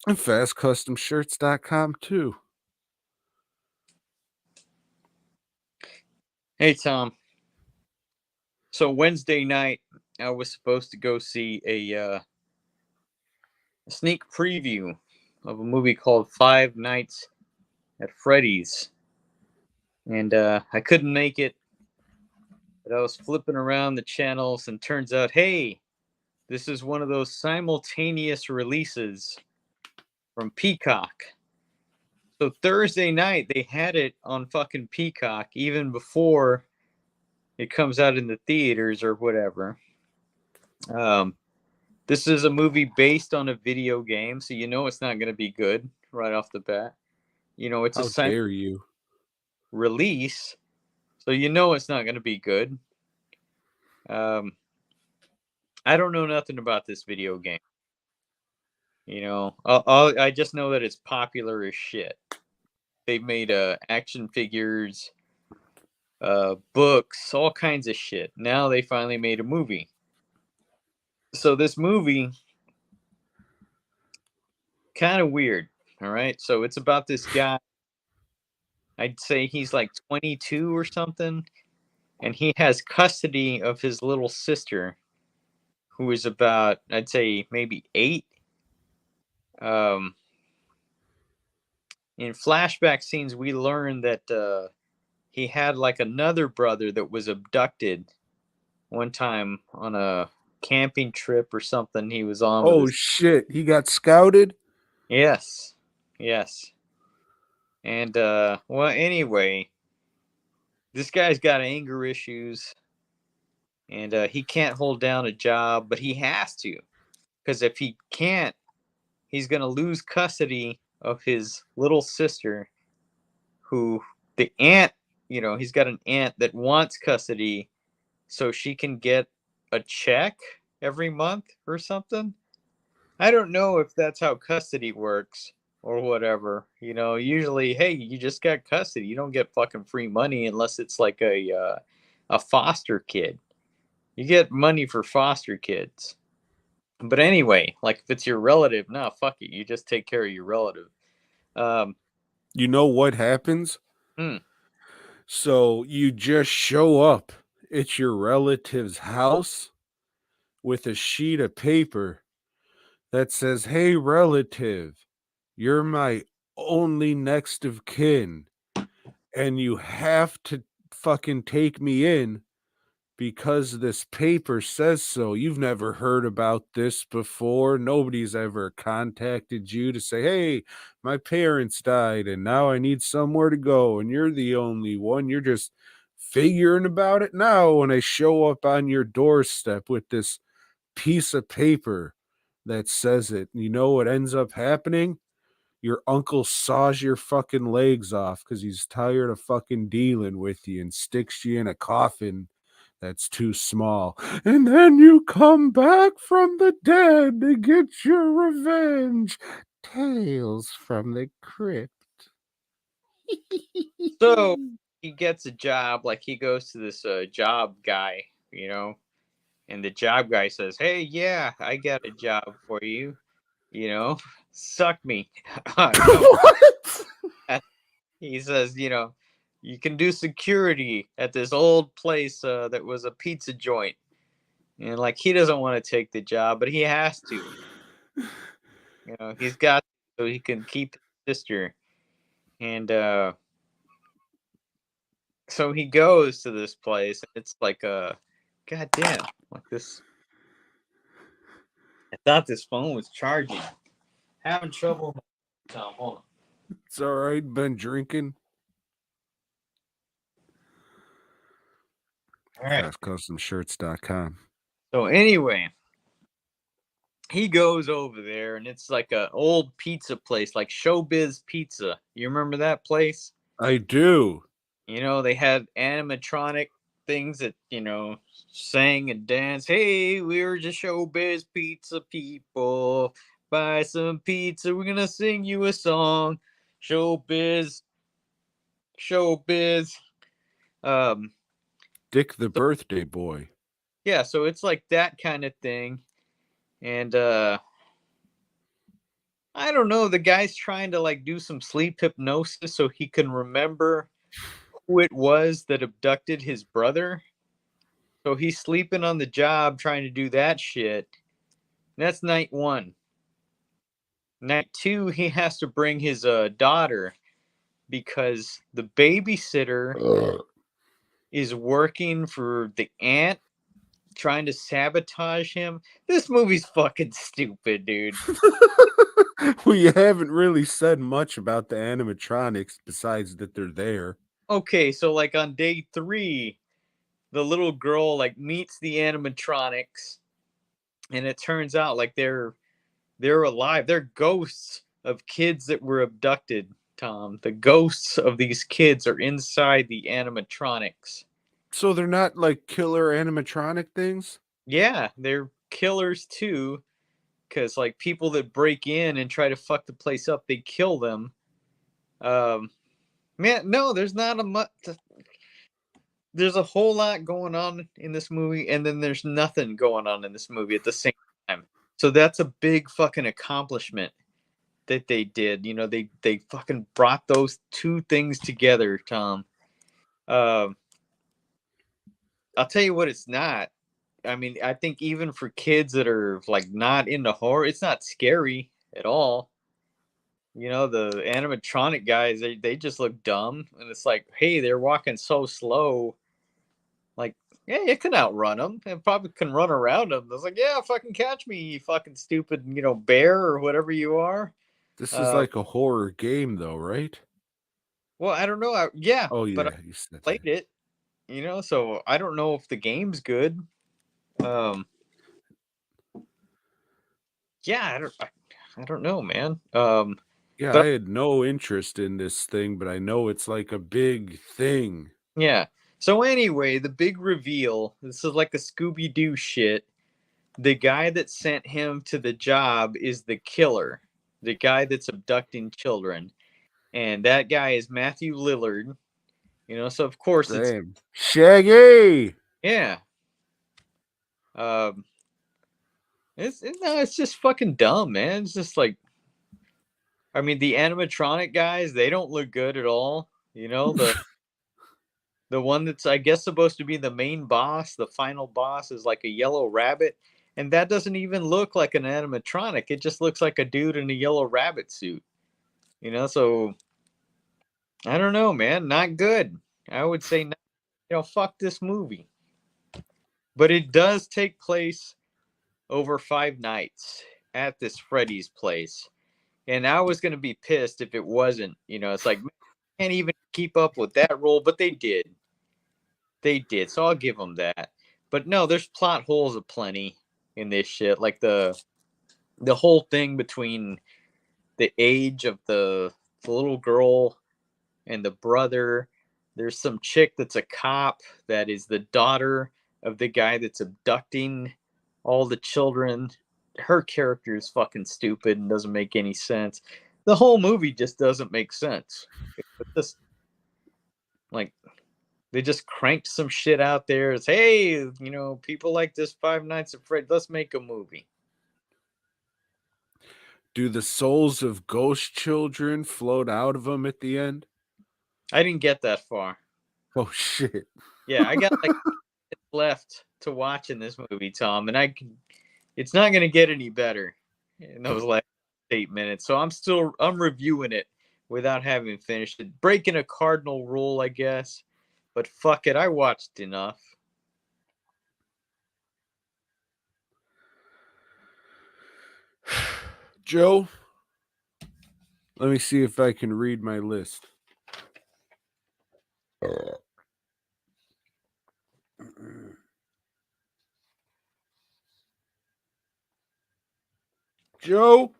And fastcustomshirts.com too. Hey Tom. So Wednesday night, I was supposed to go see a sneak preview of a movie called Five Nights at Freddy's, and I couldn't make it. But I was flipping around the channels, and turns out, hey, this is one of those simultaneous releases from Peacock. So Thursday night, they had it on fucking Peacock even before it comes out in the theaters or whatever. Um, this is a movie based on a video game, so you know it's not going to be good right off the bat. You know, it's a How silent dare you? release, so you know it's not going to be good. Um, I don't know nothing about this video game. You know, I just know that it's popular as shit. They've made action figures, books, all kinds of shit. Now they finally made a movie. So this movie, kind of weird. All right, so it's about this guy. I'd say he's like 22 or something, and he has custody of his little sister, who is about, I'd say, maybe 8. Um, in flashback scenes, we learn that he had like another brother that was abducted one time on a camping trip or something he was on with Oh his. shit, he got scouted? Yes, yes. And well, anyway, this guy's got anger issues, and he can't hold down a job, but he has to, because if he can't, he's gonna lose custody of his little sister, who the aunt, he's got an aunt that wants custody so she can get a check every month or something. I don't know if that's how custody works or whatever. Usually, hey, you just got custody. You don't get fucking free money unless it's like a foster kid. You get money for foster kids. But anyway, like if it's your relative, nah, fuck it. You just take care of your relative. Um, You know what happens? hmm, So you just show up at your relative's house with a sheet of paper that says, "Hey, relative, you're my only next of kin, and you have to fucking take me in because this paper says so. You've never heard about this before. Nobody's ever contacted you to say, hey, my parents died and now I need somewhere to go. And you're the only one. You're just figuring about it now when I show up on your doorstep with this piece of paper that says it. You know what ends up happening? Your uncle saws your fucking legs off because he's tired of fucking dealing with you and sticks you in a coffin that's too small. And then you come back from the dead to get your revenge. Tales from the crypt. So he gets a job, like he goes to this job guy, you know, and the job guy says, "Hey, yeah, I got a job for you, you know, suck me." No, What? he says, you know, you can do security at this old place that was a pizza joint, and like he doesn't want to take the job, but he has to. You know, he's got so he can keep his sister, and so he goes to this place. And it's like goddamn, like this. I thought this phone was charging. Having trouble. Tom, hold on. It's all right. Been drinking. All right. FastCustomShirts.com. So anyway, he goes over there, and it's like a old pizza place, like Showbiz Pizza. You remember that place? I do. You know, they had animatronic things that, you know, sang and danced. Hey, we're just Showbiz Pizza people. Buy some pizza. We're gonna sing you a song. Showbiz, showbiz. Um, Dick the so birthday boy. yeah, so it's like that kind of thing. And I don't know, the guy's trying to like do some sleep hypnosis so he can remember who it was that abducted his brother. So he's sleeping on the job trying to do that shit. And that's night one. Night two, he has to bring his daughter because the babysitter is working for the aunt, trying to sabotage him. This movie's fucking stupid, dude. Well, you haven't really said much about the animatronics besides that they're there. Okay, so like on day three, the little girl like meets the animatronics, and it turns out like they're alive. They're ghosts of kids that were abducted, Tom. The ghosts of these kids are inside the animatronics. So they're not like killer animatronic things? Yeah, they're killers too, because like people that break in and try to fuck the place up, they kill them. Um, man, no, there's not a much. There's a whole lot going on in this movie, and then there's nothing going on in this movie at the same time. So that's a big fucking accomplishment that they did. You know, they fucking brought those two things together, Tom. Um, I'll tell you what, it's not. I mean, I think even for kids that are like not into horror, it's not scary at all. You know, the animatronic guys, they just look dumb, and it's like, hey, they're walking so slow. Like, yeah, it can outrun them. It probably can run around them. It's like, yeah, fucking catch me, you fucking stupid, you know, bear or whatever you are. This is Uh, like a horror game, though, right? well, I don't know. Yeah, Oh, but I yeah, you said played that. it, you know, so I don't know if the game's good. Um, yeah, I don't know, man. Yeah, I But had no interest in this thing, but I know it's like a big thing. yeah. So anyway, the big reveal. This is like a Scooby Doo shit. The guy that sent him to the job is the killer. The guy that's abducting children, and that guy is Matthew Lillard. You know, so of course it's Damn. Shaggy! yeah. Um, it's just fucking dumb, man. It's just like, I mean, the animatronic guys, they don't look good at all. You know, the one that's I guess supposed to be the main boss, the final boss, is like a yellow rabbit, and that doesn't even look like an animatronic. It just looks like a dude in a yellow rabbit suit. You know, so I don't know, man. Not good. I would say, not, you know, fuck this movie. But it does take place over 5 nights at this Freddy's place. And I was going to be pissed if it wasn't. You know, it's like, man, can't even keep up with that rule, but they did. They did, so I'll give them that. But no, there's plot holes aplenty in this shit. Like the whole thing between the age of the little girl and the brother. There's some chick that's a cop that is the daughter of the guy that's abducting all the children. Her character is fucking stupid and doesn't make any sense. The whole movie just doesn't make sense. It's just like they just cranked some shit out there. It's hey, people like this Five Nights at Freddy. Let's make a movie. Do the souls of ghost children float out of them at the end? I didn't get that far. Oh shit. Yeah, I got like left to watch in this movie, Tom, and it's not going to get any better in those last 8 minutes. So I'm reviewing it without having finished it, breaking a cardinal rule, I guess. But fuck it, I watched enough. Joe, let me see if I can read my list. Joe,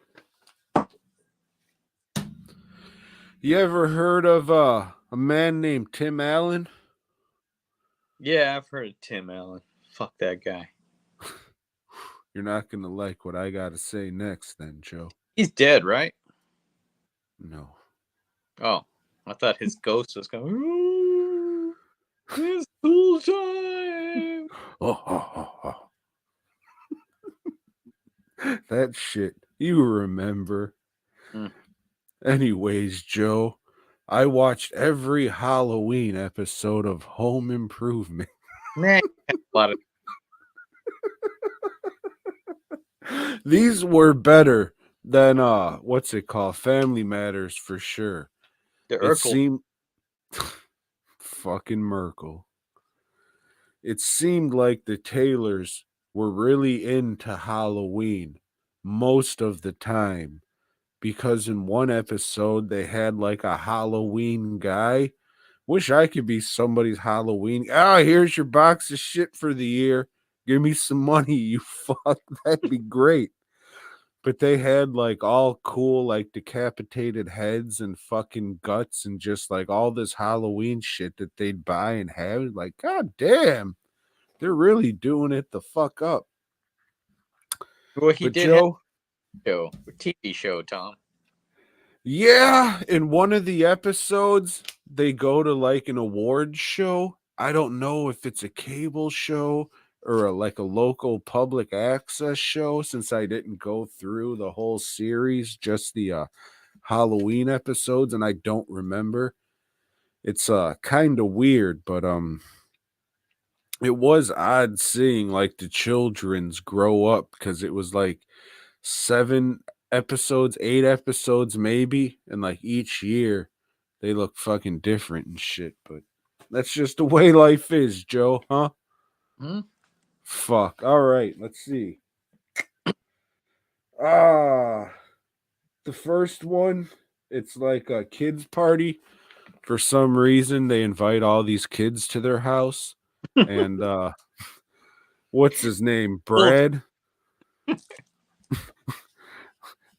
you ever heard of a man named Tim Allen? Yeah, I've heard of Tim Allen. Fuck that guy. You're not going to like what I got to say next, then, Joe. He's dead, right? No. Oh, I thought his ghost was going, ooh, it's school time. Oh. That shit. You remember. Hmm. Anyways, Joe, I watched every Halloween episode of Home Improvement. Nah, a lot of These were better than what's it called? Family Matters for sure. the It Urkel. seemed fucking Merkel. It seemed like the Taylors were really into Halloween most of the time, because in one episode they had like a Halloween guy. Wish I could be somebody's Halloween. Here's your box of shit for the year. Give me some money, you fuck. That'd be great. But they had like all cool, like decapitated heads and fucking guts and just like all this Halloween shit that they'd buy and have. Like, god damn, they're really doing it the fuck up. Well, he But did have Joe, a TV show, Tom. yeah, in one of the episodes, they go to like an awards show. I don't know if it's a cable show or like a local public access show, since I didn't go through the whole series, just the Halloween episodes, and I don't remember. It's kind of weird, but it was odd seeing like the children's grow up, because it was like 7 episodes, 8 episodes maybe, and like each year they look fucking different and shit. But that's just the way life is, Joe, huh? Hmm? Fuck. All right, let's see. Ah, the first one, it's like a kids party. For some reason, they invite all these kids to their house, and what's his name? Brad.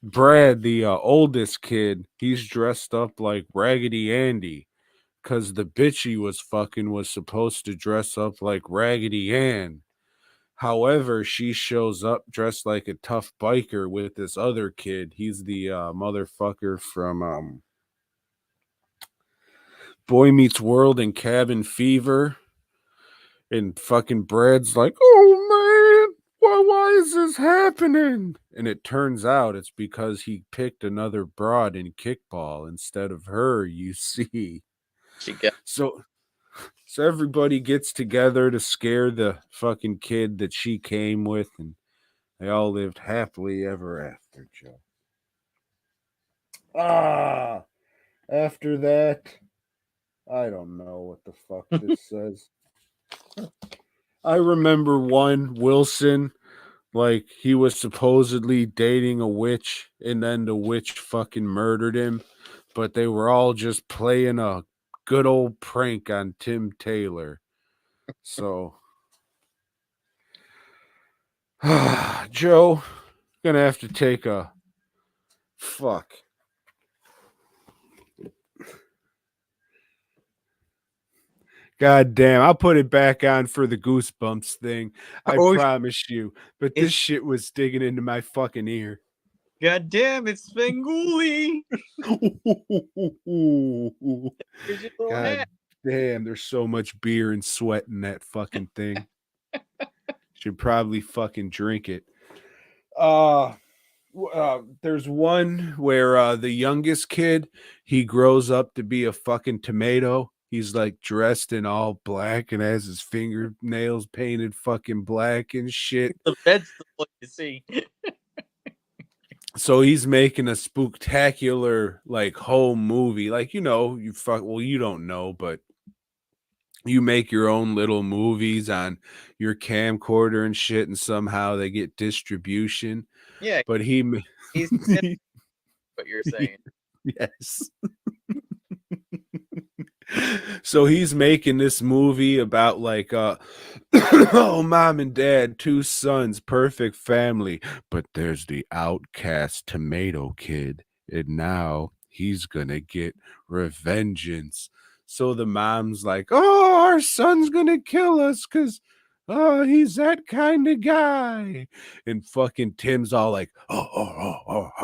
Brad, the oldest kid, he's dressed up like Raggedy Andy, because the bitch he was fucking was supposed to dress up like Raggedy Ann. However, she shows up dressed like a tough biker with this other kid. He's the motherfucker from Boy Meets World and Cabin Fever. And fucking Brad's like, oh man, why is this happening? And it turns out it's because he picked another broad in kickball instead of her, you see. She got So everybody gets together to scare the fucking kid that she came with, and they all lived happily ever after, Joe. After that, I don't know what the fuck this says. I remember one, Wilson, like he was supposedly dating a witch, and then the witch fucking murdered him, but they were all just playing a good old prank on Tim Taylor. So, Joe, gonna have to take a fuck. God damn, I'll put it back on for the Goosebumps thing. I Oh, promise you. But this it's shit was digging into my fucking ear. goddamn, it's Svengoolie. Here's your little God hat. damn, there's so much beer and sweat in that fucking thing. Should probably fucking drink it. Uh there's one where the youngest kid, he grows up to be a fucking tomato. He's like dressed in all black and has his fingernails painted fucking black and shit. The vegetable you see. So he's making a spooktacular like home movie. Like, you fuck well, you don't know, but you make your own little movies on your camcorder and shit, and somehow they get distribution. Yeah, But he ma- he's what you're saying. yes. So he's making this movie about like oh, mom and dad, two sons, perfect family, but there's the outcast tomato kid, and now he's gonna get revengeance. So the mom's like, oh, our son's gonna kill us because he's that kind of guy. And fucking Tim's all like, oh.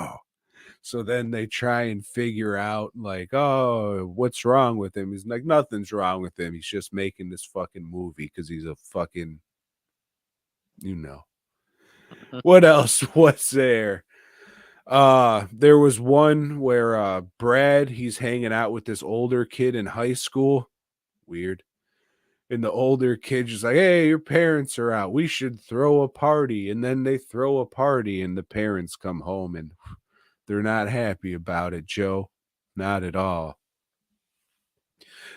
So then they try and figure out, like, oh, what's wrong with him? He's like, nothing's wrong with him. He's just making this fucking movie because he's a fucking, you know. What else was there? There was one where Brad, he's hanging out with this older kid in high school. Weird. And the older kid's just like, hey, your parents are out. We should throw a party. And then they throw a party, and the parents come home and they're not happy about it, Joe. Not at all.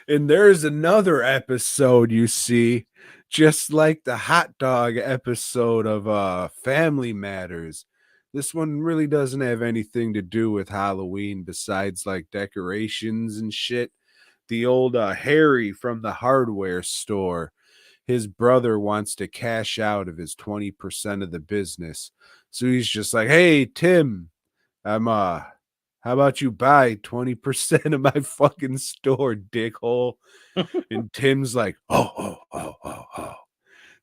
And there's another episode you see, just like the hot dog episode of Family Matters. This one really doesn't have anything to do with Halloween besides like decorations and shit. The old Harry from the hardware store, his brother wants to cash out of his 20% of the business. So he's just like, hey, Tim, how about you buy 20% of my fucking store, dickhole? And Tim's like, oh.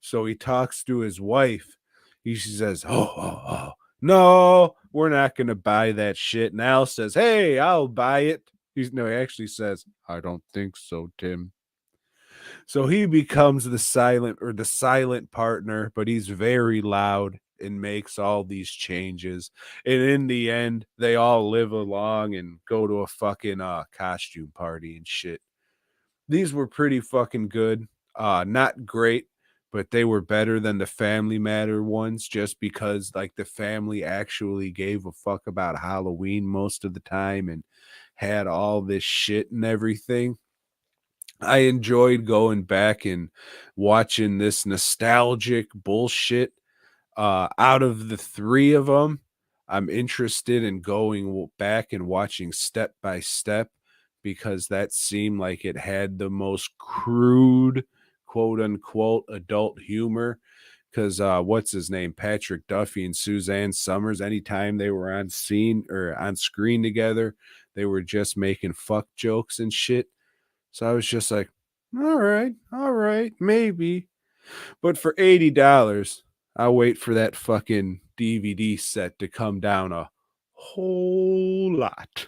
So he talks to his wife. He says, oh. No, we're not going to buy that shit. And Al says, hey, I'll buy it. He actually says, I don't think so, Tim. So he becomes the silent partner, but he's very loud and makes all these changes. And in the end, they all live along and go to a fucking costume party and shit. These were pretty fucking good. Not great, but they were better than the Family Matter ones just because like the family actually gave a fuck about Halloween most of the time and had all this shit and everything. I enjoyed going back and watching this nostalgic bullshit. Out of the three of them, I'm interested in going back and watching Step by Step because that seemed like it had the most crude, quote unquote, adult humor. Because what's his name? Patrick Duffy and Suzanne Summers, anytime they were on scene or on screen together, they were just making fuck jokes and shit. So I was just like, all right, maybe. But for $80, I'll wait for that fucking DVD set to come down a whole lot.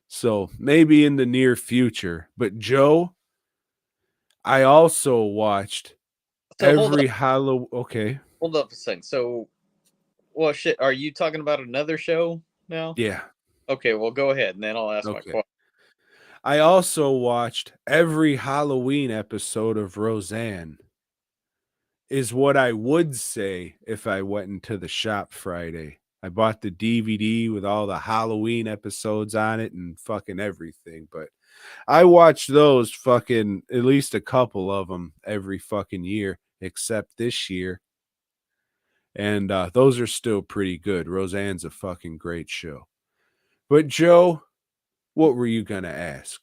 So maybe in the near future. But Joe, I also watched So hold up, every Halloween. Okay. hold up a second. So, well, shit. Are you talking about another show now? Yeah. Okay, well, go ahead, and then I'll ask my Okay. question. I also watched every Halloween episode of Roseanne. Is what I would say if I went into the shop Friday. I bought the DVD with all the Halloween episodes on it and fucking everything, but I watch those fucking at least a couple of them every fucking year, except this year. And those are still pretty good. Roseanne's a fucking great show. But Joe, what were you gonna ask?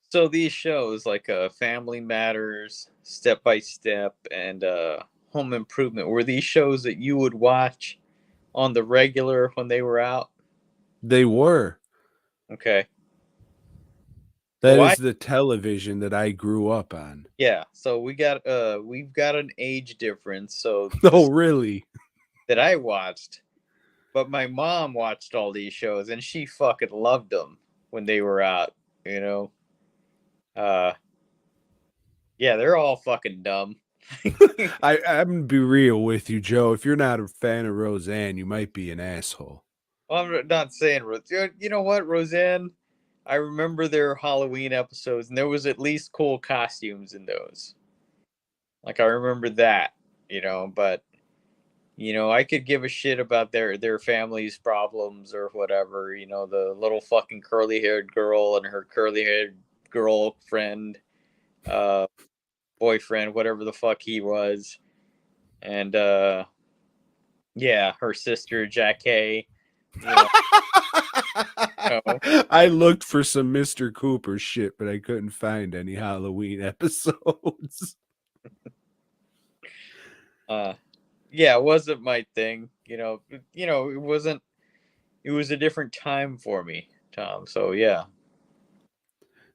So these shows like Family Matters, Step by Step, and Home Improvement, were these shows that you would watch on the regular when they were out? They were. Okay. That Well, I is the television that I grew up on. yeah. So we've got an age difference. So Oh, this really? that I watched, but my mom watched all these shows and she fucking loved them when they were out. You know. Uh, yeah, they're all fucking dumb. I'm gonna be real with you, Joe. If you're not a fan of Roseanne, you might be an asshole. Well, I'm not saying you know what, Roseanne. I remember their Halloween episodes, and there was at least cool costumes in those. Like I remember that, but I could give a shit about their family's problems or whatever. The little fucking curly haired girl and her curly haired girlfriend, uh, boyfriend, whatever the fuck he was, and yeah, her sister Jackie. You know, no, I looked for some Mr. Cooper shit, but I couldn't find any Halloween episodes. uh, yeah, it wasn't my thing. It wasn't. It was a different time for me, Tom. So yeah.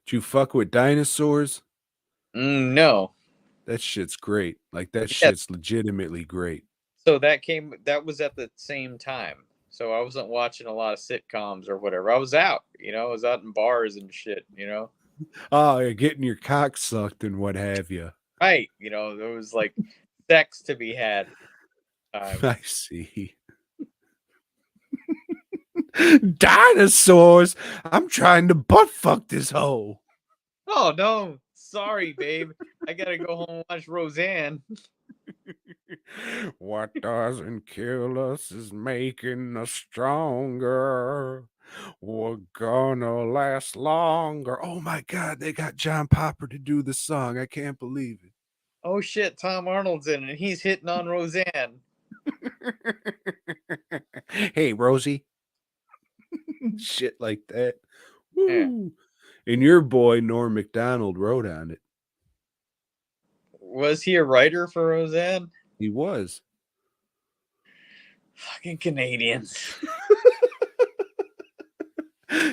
Did you fuck with dinosaurs? No. That shit's great. Like that Yeah. shit's legitimately great. So that was at the same time. So I wasn't watching a lot of sitcoms or whatever. I was out, I was out in bars and shit. Oh, you're getting your cock sucked and what have you. Right. There was like sex to be had time. I see. Dinosaurs. I'm trying to butt fuck this hoe. Oh no. Sorry, babe. I gotta go home and watch Roseanne. What doesn't kill us is making us stronger. We're gonna last longer. Oh my God, they got John Popper to do the song. I can't believe Oh shit, Tom Arnold's in it and he's hitting on Roseanne. it. Hey, Rosie. Shit like that. Yeah. Woo. And your boy, Norm MacDonald, wrote on it. Was he a writer for Roseanne? He was. Fucking Canadians.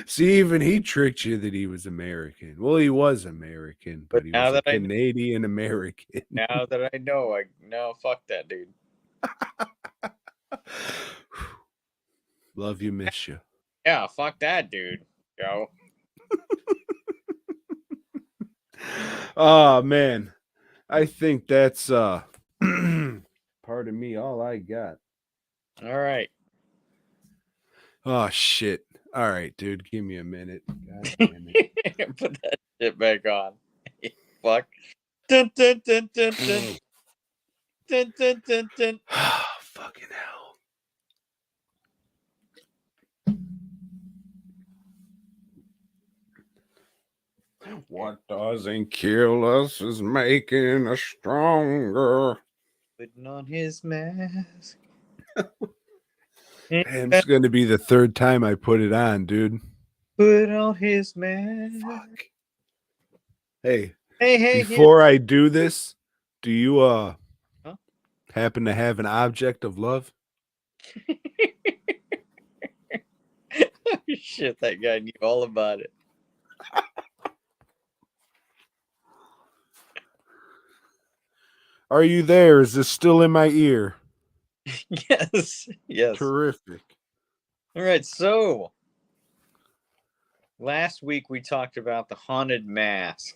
See, even he tricked you that he was American. Well, he was American, But but he now was a that I Canadian American. now that I know, no, fuck that dude. Love you, miss you. Yeah, fuck that dude. Yo. Oh man, I think that's pardon me, all I got. All right. Oh shit. All right, dude, give me a minute. God damn it. Put that shit back on. Fuck. Dun, dun, dun, dun, dun, dun, dun, dun, dun. Fucking hell. What doesn't kill us is making us stronger. Putting on his mask. Damn, it's gonna be the third time I put it on, dude. Put on his mask. Fuck. Hey, Hey, before I do this, do you Huh? happen to have an object of love? Shit, that guy knew all about it. Are you there? Is this still in my ear? Yes. Yes. Terrific. All right, so last week we talked about the haunted mask.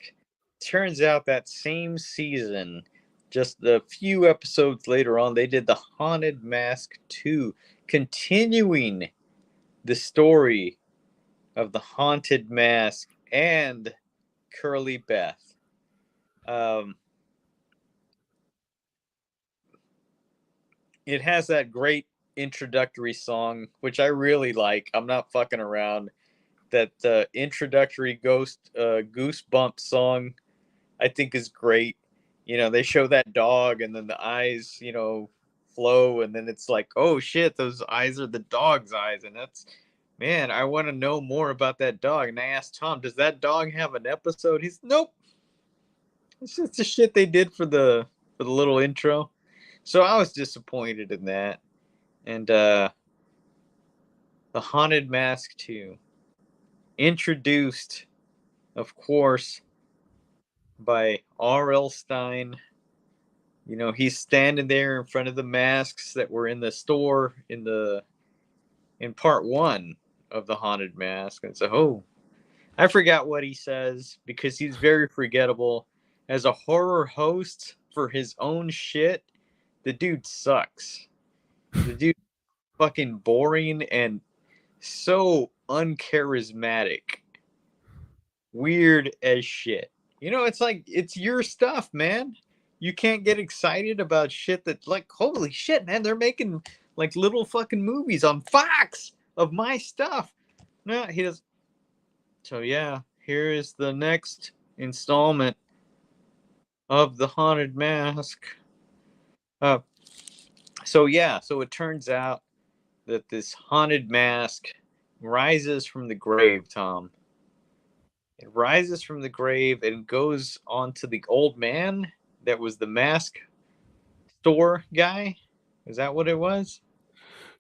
Turns out that same season, just a few episodes later on, they did the Haunted Mask 2, continuing the story of the Haunted Mask and Curly Beth. It has that great introductory song, which I really like. I'm not fucking around. That introductory Goosebumps song, I think is great. They show that dog and then the eyes, flow, and then it's like, oh shit, those eyes are the dog's eyes, and man, I want to know more about that dog. And I asked Tom, does that dog have an episode? He's nope. It's just the shit they did for the little intro. So I was disappointed in that. And the Haunted Mask 2, introduced, of course, by R.L. Stein. You know, he's standing there in front of the masks that were in the store in part one of the Haunted Mask. And so, oh, I forgot what he says because he's very forgettable. As a horror host for his own shit, the dude sucks. The dude fucking boring and so uncharismatic. Weird as shit. You know, it's like it's your stuff, man. You can't get excited about shit that like holy shit, man, they're making like little fucking movies on Fox of my stuff. No, he does. So yeah, here is the next installment of the Haunted Mask. Uh, so yeah, so it turns out that this haunted mask rises from the grave, Tom. It rises from the grave and goes on to the old man that was the mask store guy. Is that what it was?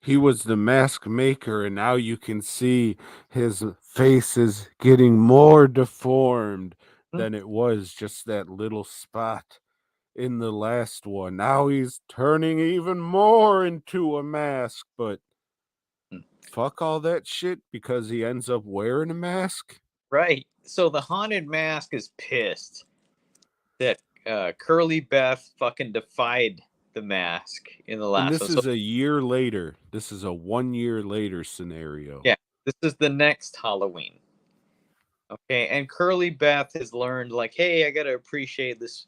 He was the mask maker, and now you can see his face is getting more deformed than it was just that little spot in the last one. Now he's turning even more into a mask, but fuck all that shit because he ends up wearing a mask. Right. So the haunted mask is pissed that Curly Beth fucking defied the mask in the And last this one. So is a year later. This is a 1 year later scenario. yeah, this is the next Halloween. Okay, and Curly Beth has learned like, hey, I gotta appreciate this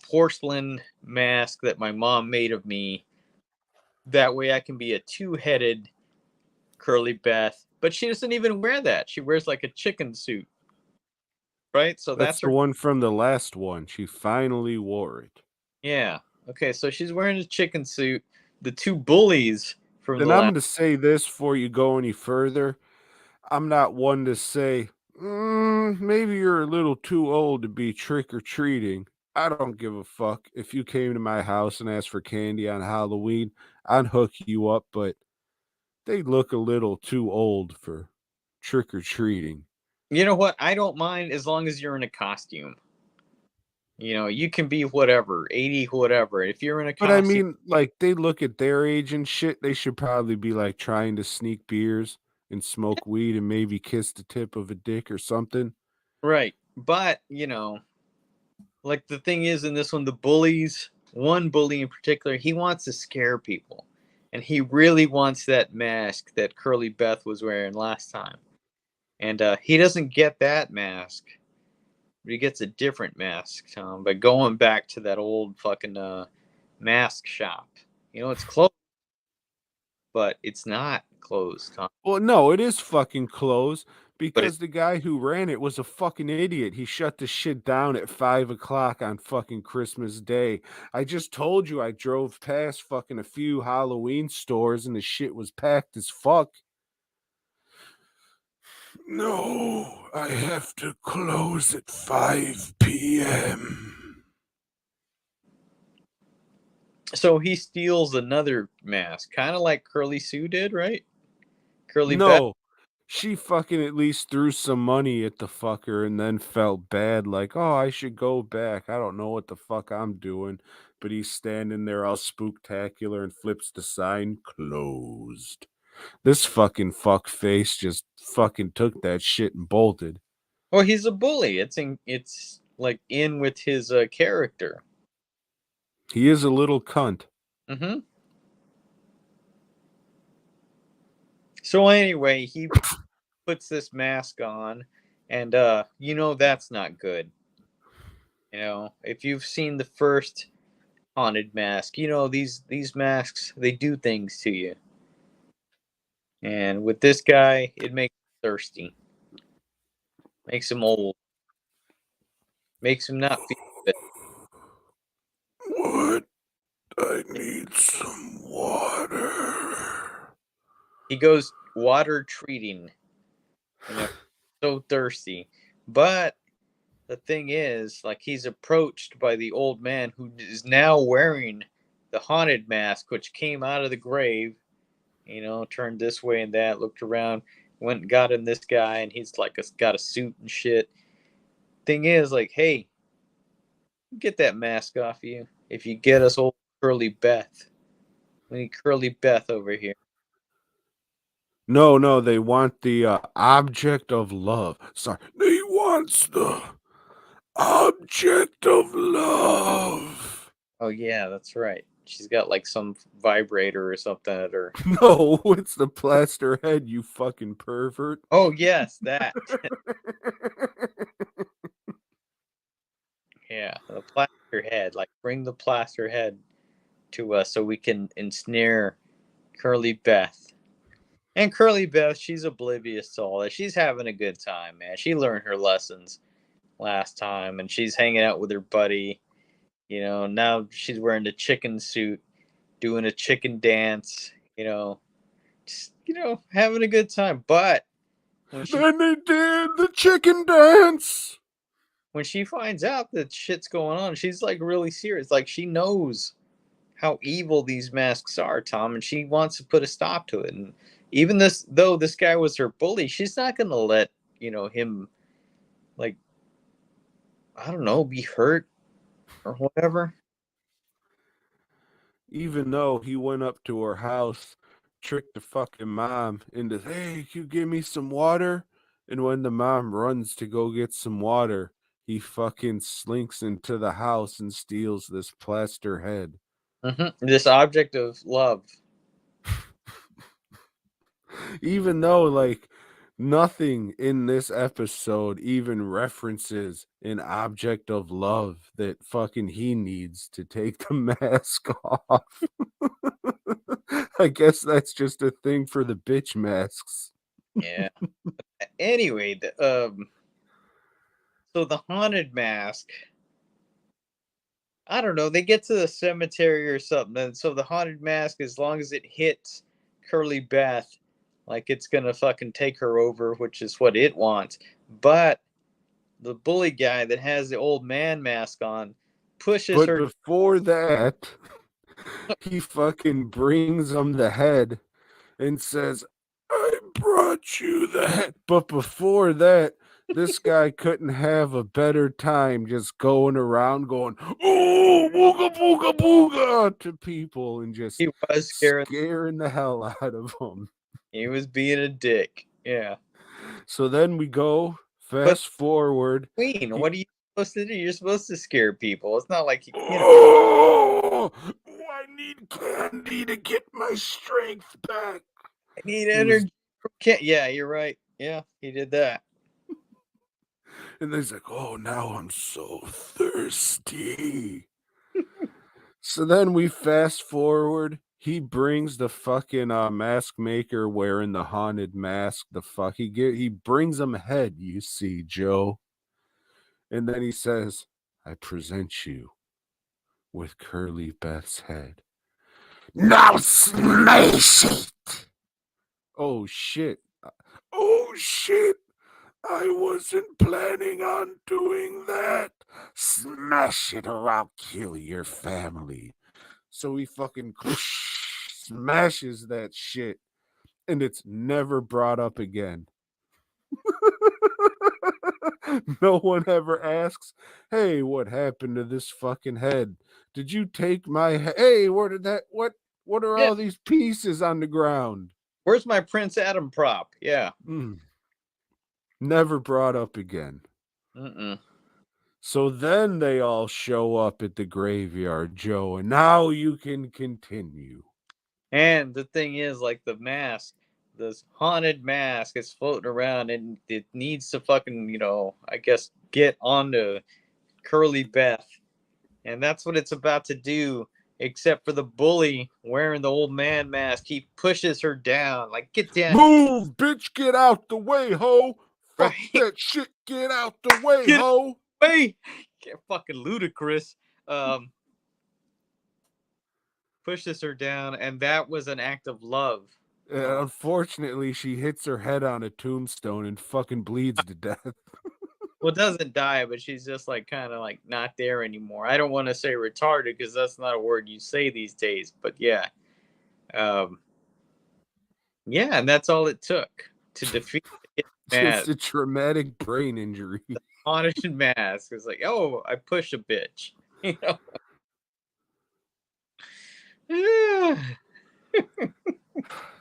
porcelain mask that my mom made of me. That way I can be a two-headed Curly Beth. But she doesn't even wear that. She wears like a chicken suit, right? So That's that's the her. one from the last one. She finally wore it. Yeah. Okay, so she's wearing a chicken suit. The two bullies from the And I'm last. going to say this before you go any further. I'm not one to say, maybe you're a little too old to be trick or treating. I don't give a fuck. If you came to my house and asked for candy on Halloween, I'd hook you up, but they look a little too old for trick or treating. You know what? I don't mind as long as you're in a costume. You know, you can be whatever, 80, whatever. If you're in a But I costume, mean, like, they look at their age and shit. They should probably be like trying to sneak beers and smoke weed and maybe kiss the tip of a dick or something. right. But, you know, like the thing is in this one, the bullies, one bully in particular, he wants to scare people. And he really wants that mask that Curly Beth was wearing last time. And he doesn't get that mask. But he gets a different mask, Tom, by going back to that old fucking mask shop. You know, it's closed, but it's not closed, Tom. Well, no, it is fucking closed But it's because the guy who ran it was a fucking idiot. He shut the shit down at 5 o'clock on fucking Christmas Day. I just told you I drove past fucking a few Halloween stores and the shit was packed as fuck. No, I have to close at 5 p.m. so he steals another mask, kind of like Curly Sue did, right? Curly Beth. No, she fucking at least threw some money at the fucker and then felt bad, like, oh, I should go back. I don't know what the fuck I'm doing. But he's standing there all spooktacular and flips the sign closed. This fucking fuck face just fucking took that shit and bolted. Well, he's a bully. It's like in with his character. He is a little cunt. Mm-hmm. So anyway, he puts this mask on, and you know that's not good. You know, if you've seen the first haunted mask, you know these masks they do things to you. And with this guy, it makes him thirsty, makes him old, makes him not feel good. What? I need some water. He goes water treating. So thirsty. But the thing is, like, he's approached by the old man who is now wearing the haunted mask, which came out of the grave. Turned this way and that, looked around, went and got him this guy, and he's like, got a suit and shit. Thing is, like, hey, get that mask off you if you get us old Curly Beth. We need Curly Beth over here. No, they want the object of love. Sorry, they wants the object of love. Oh yeah, that's right. She's got like some vibrator or something at her. No, it's the plaster head, you fucking pervert. Oh yes, that. Yeah, the plaster head. Like, bring the plaster head to us so we can ensnare Curly Beth. And Curly Beth, she's oblivious to all that. She's having a good time, man. She learned her lessons last time, and she's hanging out with her buddy. Now she's wearing the chicken suit, doing a chicken dance. Just having a good time. But Then they did the chicken dance. when she finds out that shit's going on, she's like really serious. Like, she knows how evil these masks are, Tom, and she wants to put a stop to it. And even though this guy was her bully, she's not gonna let him, like, I don't know, be hurt or whatever. Even though he went up to her house, tricked the fucking mom into, hey, can you give me some water? And when the mom runs to go get some water, he fucking slinks into the house and steals this plaster head. This object of love. Even though, like, nothing in this episode even references an object of love that fucking he needs to take the mask off. I guess that's just a thing for the bitch masks. Yeah. Anyway, so the haunted mask. I don't know. They get to the cemetery or something, and so the haunted mask, as long as it hits Curly Beth, like, it's gonna fucking take her over, which is what it wants. But the bully guy that has the old man mask on pushes But her. before that, he fucking brings him the head and says, I brought you that. But before that, this guy couldn't have a better time just going around going, oh, booga, booga, booga to people and just He was scaring. scaring the hell out of them. He was being a dick. Yeah. So then we go But fast forward. Queen, what are you supposed to do? You're supposed to scare people. It's not like Oh, I need candy to get my strength back. I need energy. Yeah, you're right. Yeah, he did that. And then he's like, oh, now I'm so thirsty. So then we fast forward. He brings the fucking mask maker wearing the haunted mask. He brings him head, you see, Joe. And then he says, I present you with Curly Beth's head. Now smash it! Oh shit. Oh shit. I wasn't planning on doing that. Smash it or I'll kill your family. So he fucking smashes that shit and it's never brought up again. No one ever asks, hey, what happened to this fucking head? Did you take my head? Hey, where did that, what are Yeah. all these pieces on the ground? Where's my Prince Adam prop? Yeah. Never brought up again. Mm-mm. So then they all show up at the graveyard, Joe, and now you can continue. And the thing is, like, the mask, this haunted mask is floating around, and it needs to fucking, I guess, get onto Curly Beth. And that's what it's about to do, except for the bully wearing the old man mask. He pushes her down, like, get down. Move, bitch, get out the way, ho. Fuck Right? that shit, get out the way, Get ho. away. Get fucking ludicrous. Pushes her down, and that was an act of love. Unfortunately, she hits her head on a tombstone and fucking bleeds to death. Well, doesn't die, but she's just like kind of like not there anymore. I don't want to say retarded because that's not a word you say these days. But yeah, um, yeah, and that's all it took to defeat the Just mask. a traumatic brain injury. Haunted mask. It's like, oh, I push a bitch. You know.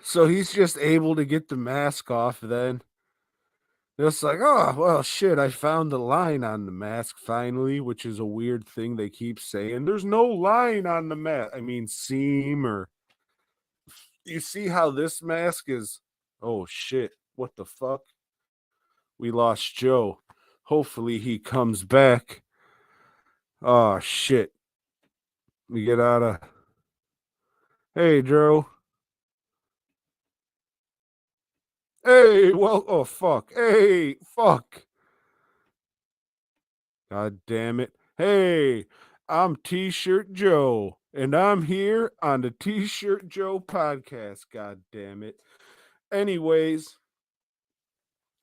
So he's just able to get the mask off then. It's like, oh, well, shit, I found the line on the mask finally, which is a weird thing they keep saying. There's no line on the mask. I mean, seam or. You see how this mask is. Oh, shit. What the fuck? We lost Joe. Hopefully he comes back. Oh, shit. We get out of. Hey, Joe. Hey, well, oh, fuck. Hey, fuck. God damn it. Hey, I'm T shirt Joe, and I'm here on the T shirt Joe podcast. God damn it. Anyways,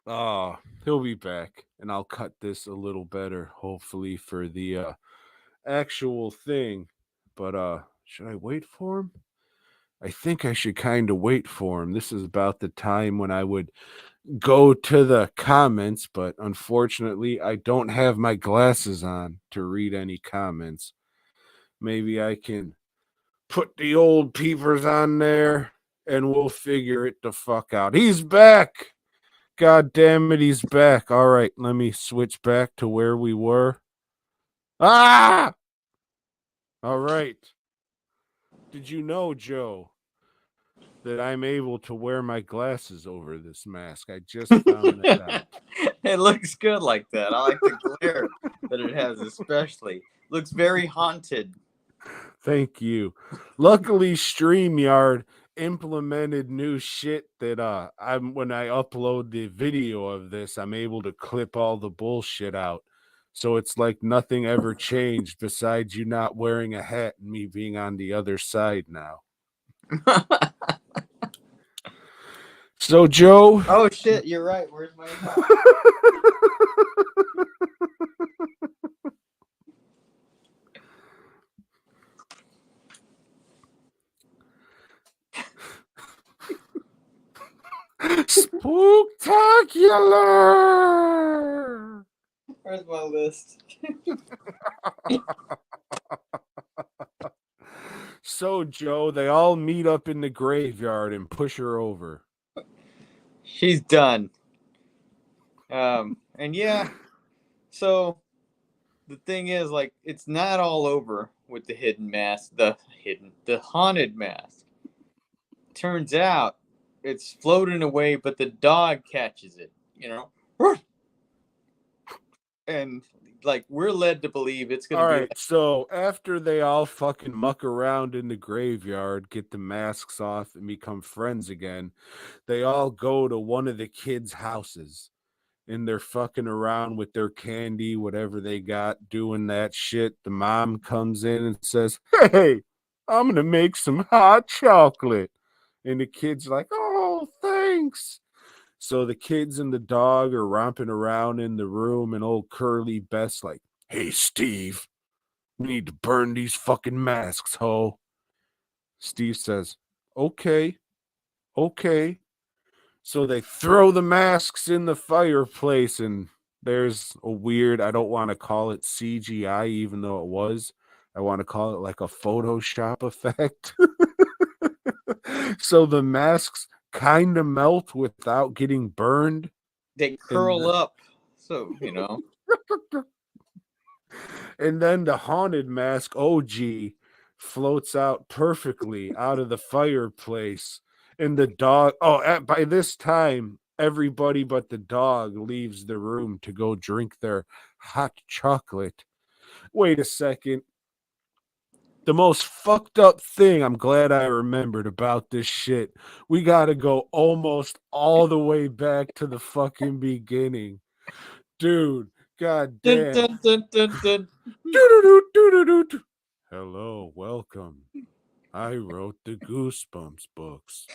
he'll be back, and I'll cut this a little better, hopefully, for the actual thing. But should I wait for him? I think I should kind of wait for him. This is about the time when I would go to the comments, but unfortunately, I don't have my glasses on to read any comments. Maybe I can put the old peepers on there and we'll figure it the fuck out. He's back. God damn it, he's back. All right, let me switch back to where we were. Ah! All right. Did you know, Joe, that I'm able to wear my glasses over this mask? I just found that out. It looks good like that. I like the glare that it has, especially. Looks very haunted. Thank you. Luckily, StreamYard implemented new shit that I'm when I upload the video of this, I'm able to clip all the bullshit out. So it's like nothing ever changed besides you not wearing a hat and me being on the other side now. So Joe, Oh shit, you're right. Where's my hat? Spooktacular. Where's my list? So Joe, they all meet up in the graveyard and push her over. She's done. And yeah, so the thing is, like, it's not all over with the hidden mask, the haunted mask. Turns out it's floating away, but the dog catches it, you know? And, like, we're led to believe it's going All to be right, like, so after they all fucking muck around in the graveyard, get the masks off, and become friends again, they all go to one of the kids' houses and they're fucking around with their candy, whatever they got, doing that shit. The mom comes in and says, "Hey, I'm gonna make some hot chocolate." And the kid's like, "Oh, thanks." So the kids and the dog are romping around in the room, and old Curly Beth's like, "Hey, Steve. We need to burn these fucking masks, ho." Steve says, "Okay, okay." So they throw the masks in the fireplace, and there's a weird, I don't want to call it CGI, even though it was. I want to call it like a Photoshop effect. So the masks kind of melt without getting burned. they And curl up. So, you know. And then the haunted mask OG floats out perfectly out of the fireplace. And the dog, by this time, everybody but the dog leaves the room to go drink their hot chocolate. Wait a second. The most fucked up thing I'm glad I remembered about this shit. We got to go almost all the way back to the fucking beginning. Dude, god Dun, damn. dun, dun, dun, dun. Hello, welcome. I wrote the Goosebumps books.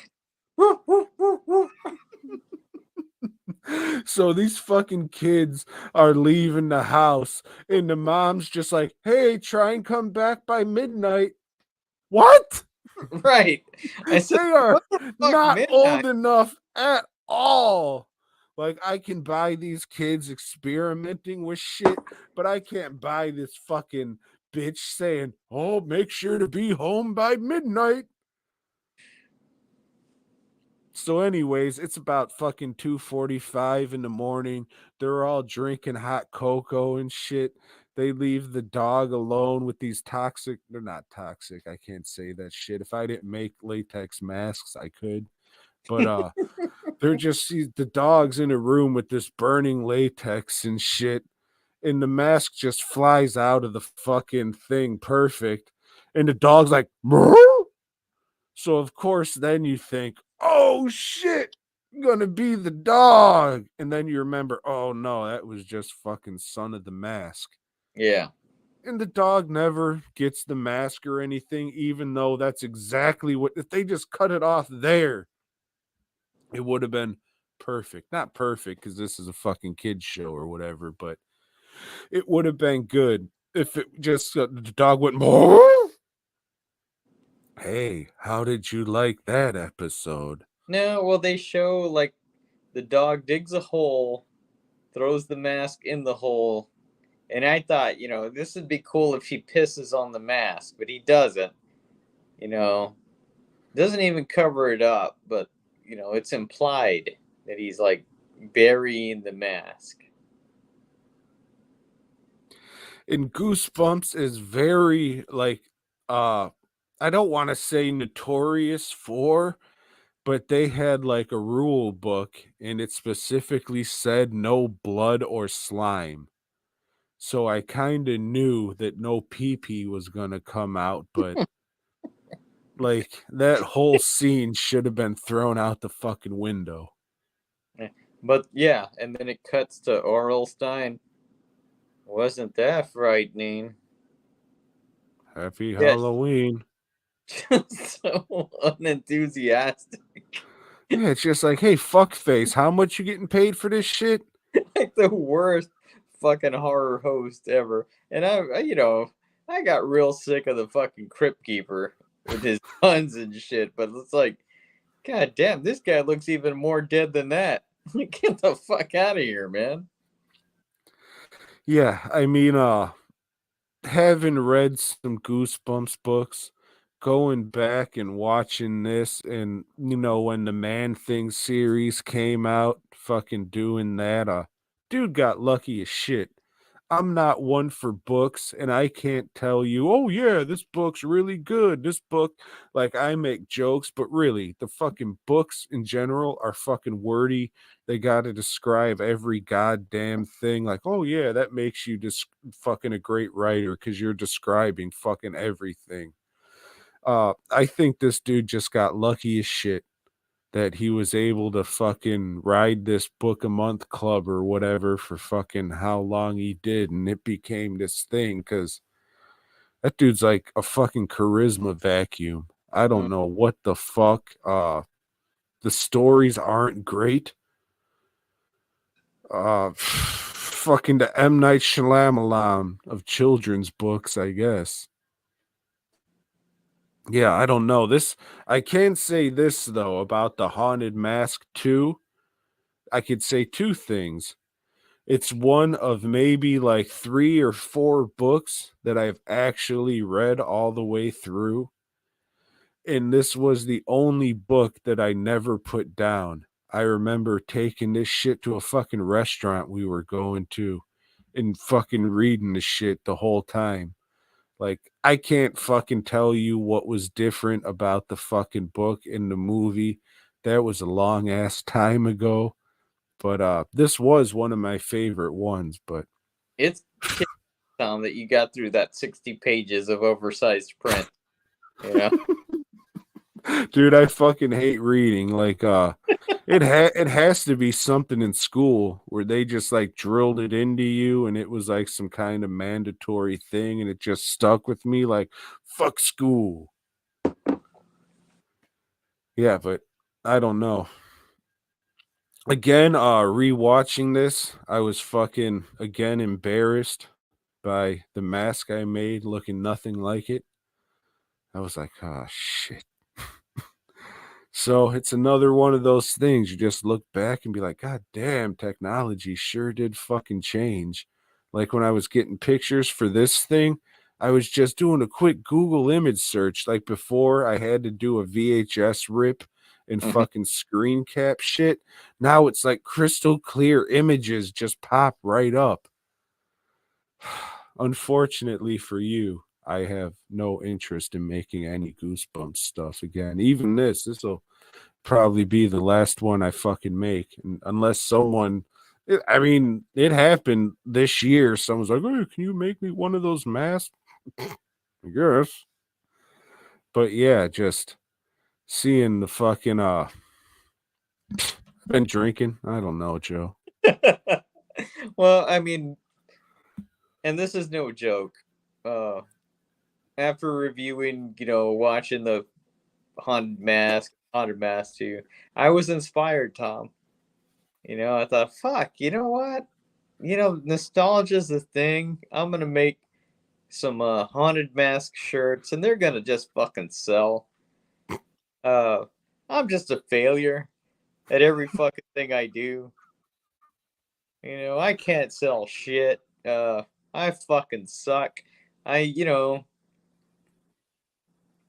So these fucking kids are leaving the house, and the mom's just like, "Hey, try and come back by midnight." What? Right. I said, They are what the fuck, not midnight? old enough at all. Like, I can buy these kids experimenting with shit, but I can't buy this fucking bitch saying, "Oh, make sure to be home by midnight." So, anyways, it's about fucking 2:45 in the morning. They're all drinking hot cocoa and shit. They leave the dog alone with these toxic, they're not toxic. I can't say that shit. If I didn't make latex masks, I could. But they're just the dog's in a room with this burning latex and shit, and the mask just flies out of the fucking thing perfect. And the dog's like, "Meow." So of course then you think, "Oh shit, gonna be the dog." And then you remember, "Oh no, that was just fucking Son of the Mask." Yeah. And the dog never gets the mask or anything, even though that's exactly what, if they just cut it off there, it would have been perfect. Not perfect because this is a fucking kids show or whatever, but it would have been good if it just the dog went, "Meow." Hey, how did you like that episode? No, well, they show like the dog digs a hole, throws the mask in the hole, and I thought, this would be cool if he pisses on the mask, but he doesn't. You know, doesn't even cover it up, but it's implied that he's like burying the mask. And Goosebumps is very like uh I don't want to say notorious for, but they had like a rule book and it specifically said no blood or slime. So I kind of knew that no pee pee was going to come out, but like that whole scene should have been thrown out the fucking window. But yeah, and then it cuts to Orlstein. Wasn't that frightening? Happy Yes, Halloween. so unenthusiastic. Yeah, it's just like, "Hey, fuckface, how much you getting paid for this shit?" Like the worst fucking horror host ever. And I got real sick of the fucking Crypt Keeper with his puns and shit. But it's like, god damn, this guy looks even more dead than that. Get the fuck out of here, man. Yeah, I mean, having read some Goosebumps books, going back and watching this, and when the Man Thing series came out, fucking doing that, dude got lucky as shit. I'm not one for books, and I can't tell you, "Oh yeah, this book's really good." This book, like, I make jokes, but really, the fucking books in general are fucking wordy. They got to describe every goddamn thing. Like, "Oh yeah, that makes you just fucking a great writer because you're describing fucking everything." I think this dude just got lucky as shit that he was able to fucking ride this book a month club or whatever for fucking how long he did, and it became this thing because that dude's like a fucking charisma vacuum. I Mm. don't know what the fuck. The stories aren't great. Fucking the M. Night Shyamalan of children's books, I guess. Yeah, I don't know. I can say this though about the Haunted Mask 2. I could say two things. It's one of maybe like 3 or 4 books that I've actually read all the way through, and this was the only book that I never put down. I remember taking this shit to a fucking restaurant we were going to and fucking reading the shit the whole time. Like, I can't fucking tell you what was different about the fucking book in the movie. That was a long ass time ago. But this was one of my favorite ones, but It's kick Tom that you got through that 60 pages of oversized print, you know? dude, I fucking hate reading. Like it has to be something in school where they just like drilled it into you and it was like some kind of mandatory thing and it just stuck with me like fuck school. Yeah, but I don't know. Again, rewatching this, I was fucking again embarrassed by the mask I made looking nothing like it. I was like, oh shit. So it's another one of those things you just look back and be like, God damn, technology sure did fucking change. Like when I was getting pictures for this thing, I was just doing a quick Google image search. Like before, I had to do a VHS rip and Mhm. fucking screen cap shit. Now it's like crystal clear images just pop right up. Unfortunately for you, I have no interest in making any Goosebumps stuff again. Even this will probably be the last one I fucking make, unless someone. I mean, it happened this year. Someone's like, "Oh, can you make me one of those masks?" I guess, but yeah, just seeing the fucking been drinking. I don't know, Joe. Well, I mean, and this is no joke. Uh, After reviewing, watching the Haunted Mask too, I was inspired, Tom. I thought, fuck, you know what? Nostalgia's the thing. I'm gonna make some Haunted Mask shirts, and they're gonna just fucking sell. Uh, I'm just a failure at every fucking thing I do. I can't sell shit. I fucking suck. I, you know,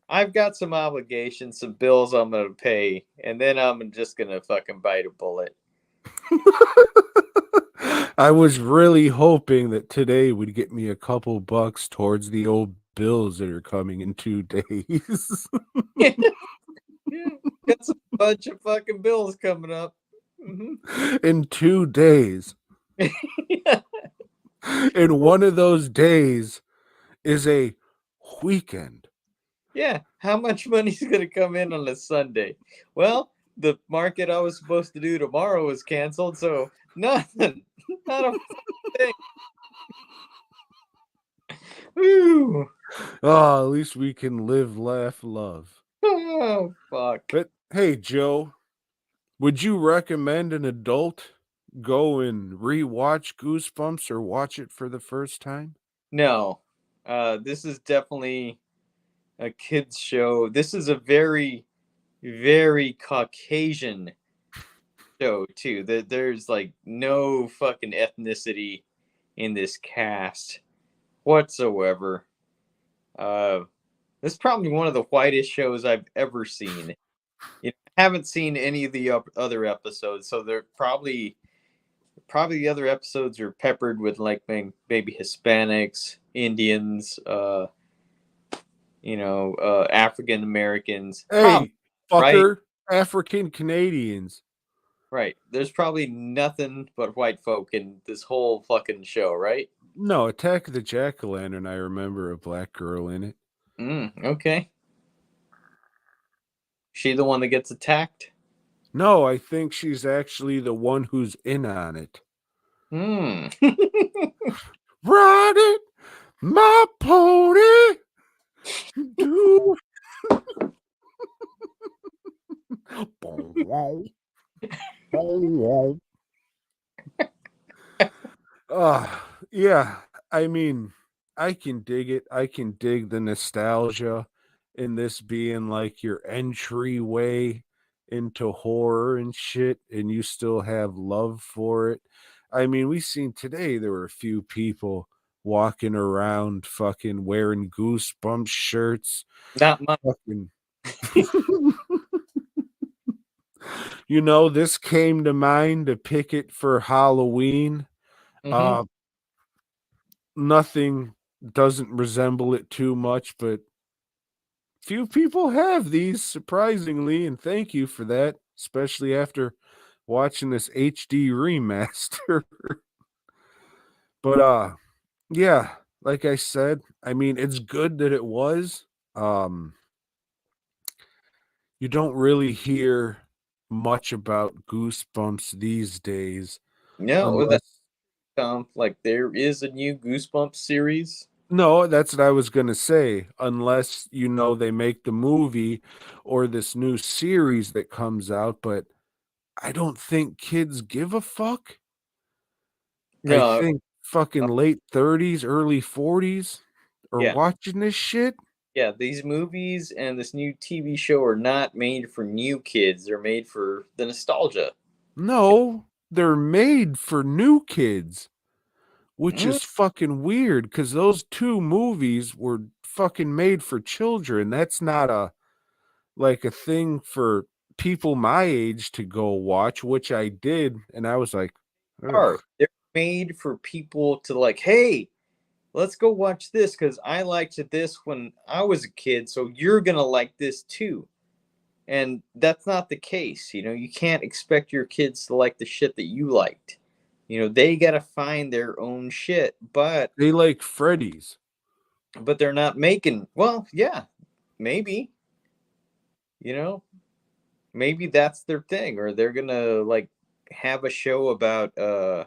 I've got some obligations, some bills I'm gonna pay, and then I'm just gonna fucking bite a bullet. I was really hoping that today would get me a couple bucks towards the old bills that are coming in 2 days. Yeah, got some bunch of fucking bills coming up. Hmm. In 2 days. And one of those days is a weekend. Yeah, how much money's gonna come in on a Sunday? Well, the market I was supposed to do tomorrow was canceled, so nothing, not a thing. Woo! Oh, at least we can live, laugh, love. Oh fuck. But hey, Joe, would you recommend an adult go and rewatch Goosebumps or watch it for the first time? No, this is definitely a kids show. This is a very, very Caucasian show too. There's like no fucking ethnicity in this cast whatsoever. Uh, this is probably one of the whitest shows I've ever seen. I haven't seen any of the other episodes, so they're probably the other episodes are peppered with like maybe Hispanics, Indians, African Americans. Probably Hey, right, fucker, African Canadians. right. There's probably nothing but white folk in this whole fucking show, right? No, Attack of the Jack-o'-lantern, I remember a black girl in it. Okay. She the one that gets attacked. No, I think she's actually the one who's in on it. Hmm. Riding my pony. Do. Bow, wow, bow, wow. Yeah. I mean, I can dig it. I can dig the nostalgia in this being like your entryway into horror and shit, and you still have love for it. I mean, we seen today there were a few people walking around fucking wearing Goosebumps shirts. Not much. Fucking this came to mind to pick it for Halloween. Hmm. Uh Nothing doesn't resemble it too much, but few people have these surprisingly, and thank you for that, especially after watching this HD remaster. But yeah, like I said, I mean it's good that it was. Um you don't really hear much about Goosebumps these days No, that unless like there is a new Goosebumps series. No, that's what I was gonna say. Unless, they make the movie or this new series that comes out, but I don't think kids give a fuck. I No, think fucking late 30s, early 40s are yeah, watching this shit. yeah. These movies and this new TV show are not made for new kids. They're made for the nostalgia. No, they're made for new kids, which Mm, is fucking weird because those two movies were fucking made for children. That's not a thing for people my age to go watch, which I did, and I was like, are. ugh. They're made for people to like, hey, let's go watch this because I liked this when I was a kid, so you're gonna like this too. And that's not the case. You can't expect your kids to like the shit that you liked. They gotta find their own shit, but They like Freddy's. they're not making. Well, yeah, maybe. You know, maybe that's their thing, or they're gonna like have a show about YouTube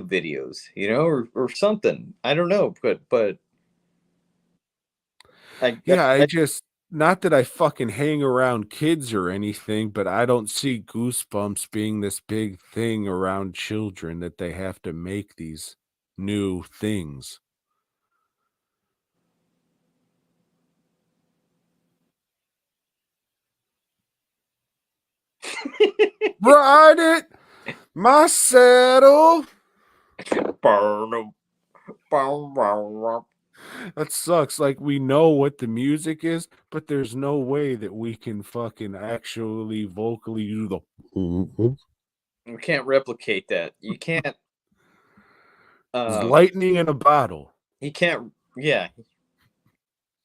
videos, or something. I don't know, but I, Yeah, I I just not that I fucking hang around kids or anything, but I don't see Goosebumps being this big thing around children that they have to make these new things. Ride it, my saddle. That sucks. Like we know what the music is, but there's no way that we can fucking actually vocally do the you can't replicate that. You can't. it's Um, lightning in a bottle. you can't. Yeah,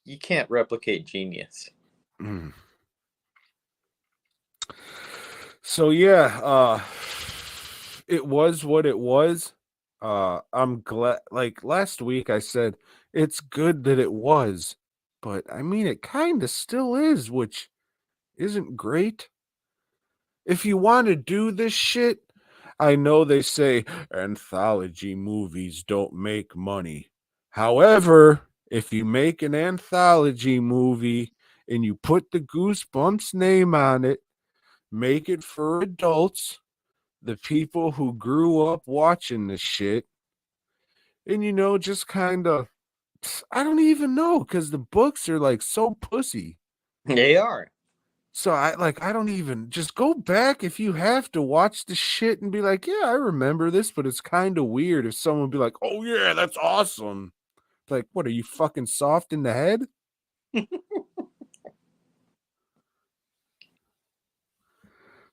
you can't replicate genius. Mm. So yeah, it was what it was. I'm glad like last week I said it's good that it was, but I mean it kind of still is, which isn't great. If you want to do this shit, I know they say anthology movies don't make money. However, if you make an anthology movie and you put the Goosebumps name on it, make it for adults, the people who grew up watching this shit, and just kind of, I don't even know because the books are like so pussy. They are. So I don't even just go back if you have to watch the shit and be like, yeah, I remember this, but it's kind of weird if someone would be like, oh yeah, that's awesome. Like, what are you fucking soft in the head?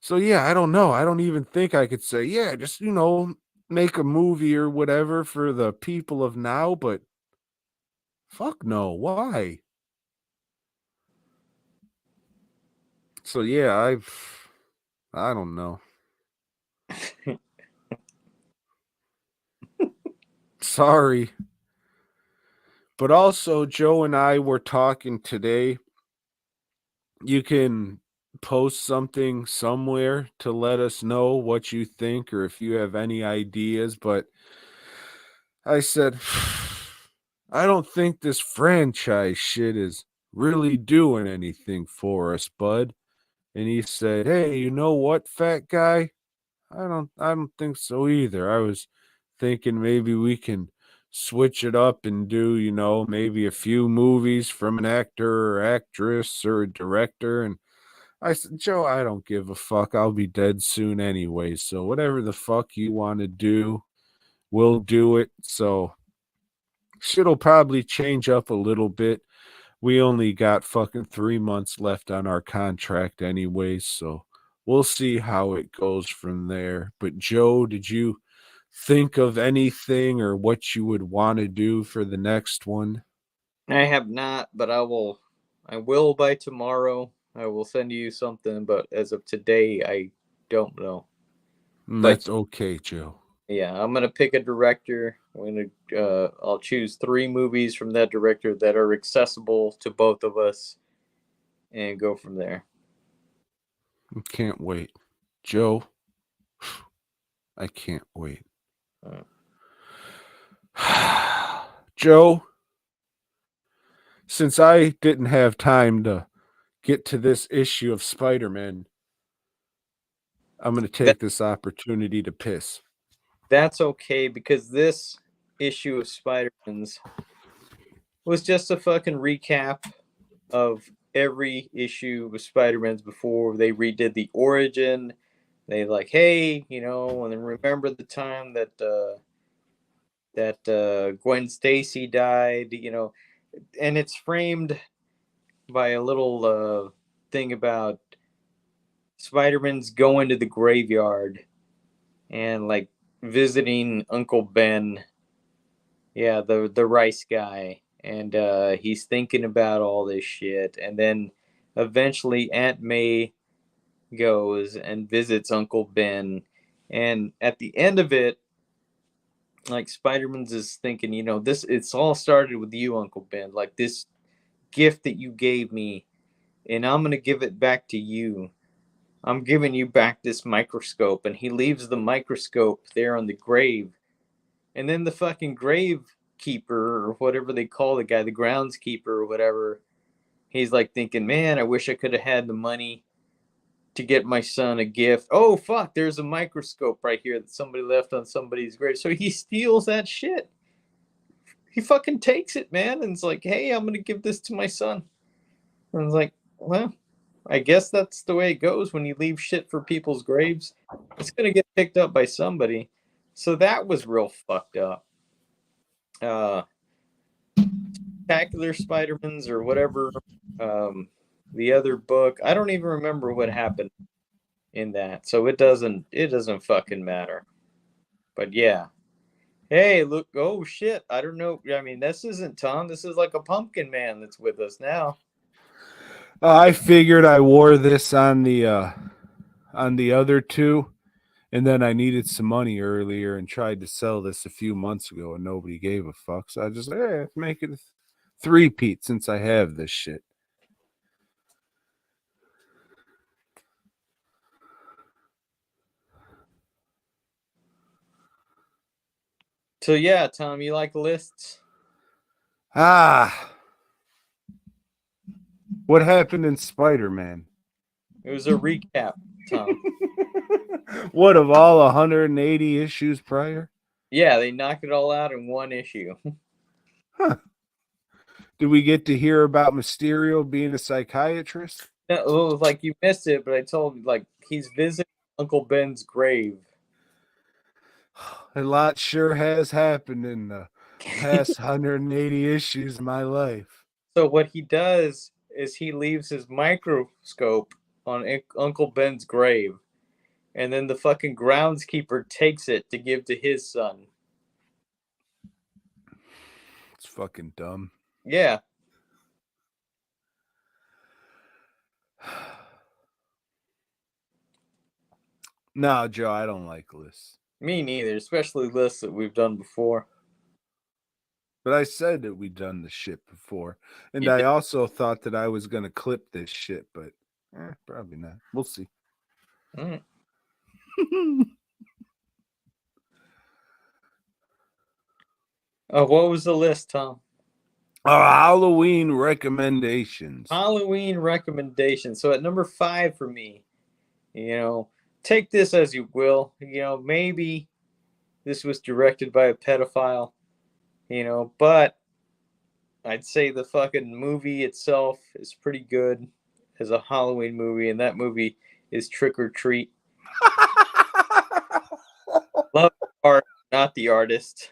So yeah, I don't know. I don't even think I could say, yeah, just make a movie or whatever for the people of now, but fuck no. Why? So yeah, I don't know. Sorry. But also Joe and I were talking today. You can post something somewhere to let us know what you think or if you have any ideas, but I said I don't think this franchise shit is really doing anything for us, bud. And he said, "Hey, you know what, fat guy? I don't think so either. I was thinking maybe we can switch it up and do, maybe a few movies from an actor or actress or a director." And I said, "Joe, I don't give a fuck. I'll be dead soon anyway. So whatever the fuck you want to do, we'll do it." So shit'll probably change up a little bit. We only got fucking 3 months left on our contract anyway, so we'll see how it goes from there. But Joe, did you think of anything or what you would want to do for the next one? I have not, but I will. I will by tomorrow. I will send you something, but as of today, I don't know. But That's okay, Joe. yeah, I'm gonna pick a director. I'll choose three movies from that director that are accessible to both of us, and go from there. Can't wait. Joe, I can't wait. Uh, Joe, since I didn't have time to get to this issue of Spider-Man, I'm going to That take this opportunity to piss. that's okay because this issue of Spider-Man's was just a fucking recap of every issue of Spider-Man's before they redid the origin. They like, hey, and then remember the time that Gwen Stacy died, and it's framed by a little thing about Spider-Man's going to the graveyard and like visiting Uncle Ben. Yeah, the rice guy. And he's thinking about all this shit. And then eventually Aunt May goes and visits Uncle Ben. And at the end of it, like Spider-Man's is thinking, this it's all started with you, Uncle Ben. Like this gift that you gave me, and I'm gonna give it back to you. I'm giving you back this microscope. And he leaves the microscope there on the grave. And then the fucking grave keeper or whatever they call the guy, the groundskeeper or whatever, he's like thinking, man, I wish I could have had the money to get my son a gift. Oh, fuck, there's a microscope right here that somebody left on somebody's grave. So he steals that shit. He fucking takes it, man, and it's like, hey, I'm going to give this to my son. And it's like, well, I guess that's the way it goes when you leave shit for people's graves. It's going to get picked up by somebody. So that was real fucked up. Spectacular Spider-Mans or whatever. The other book, I don't even remember what happened in that, so it doesn't fucking matter. But yeah, hey, look, oh shit, I don't know. I mean, this isn't Tom. This is like a pumpkin man that's with us now. I figured I wore this on the other two, and then I needed some money earlier and tried to sell this a few months ago, and nobody gave a fuck. So I just let's make it a three-peat since I have this shit. So yeah, Tom, you like lists? Ah, what happened in Spider-Man? It was a recap, Tom. What of all 180 issues prior? Yeah, they knocked it all out in one issue. Huh. Did we get to hear about Mysterio being a psychiatrist? No, it was like you missed it, but I told you, like, he's visiting Uncle Ben's grave. A lot sure has happened in the past 180 issues of my life. So what he does is he leaves his microscope on Uncle Ben's grave, and then the fucking groundskeeper takes it to give to his son. It's fucking dumb. Yeah. No, Joe, I don't like lists. Me neither, especially lists that we've done before. But I said that we'd done the shit before. And You I did. also thought that I was going to clip this shit, but probably not. We'll see. Mm. What was the list, Tom? Halloween recommendations. Halloween recommendations. So at number 5 for me, take this as you will. Maybe this was directed by a pedophile, but I'd say the fucking movie itself is pretty good as a Halloween movie, and that movie is Trick or Treat. Love art, not the artist.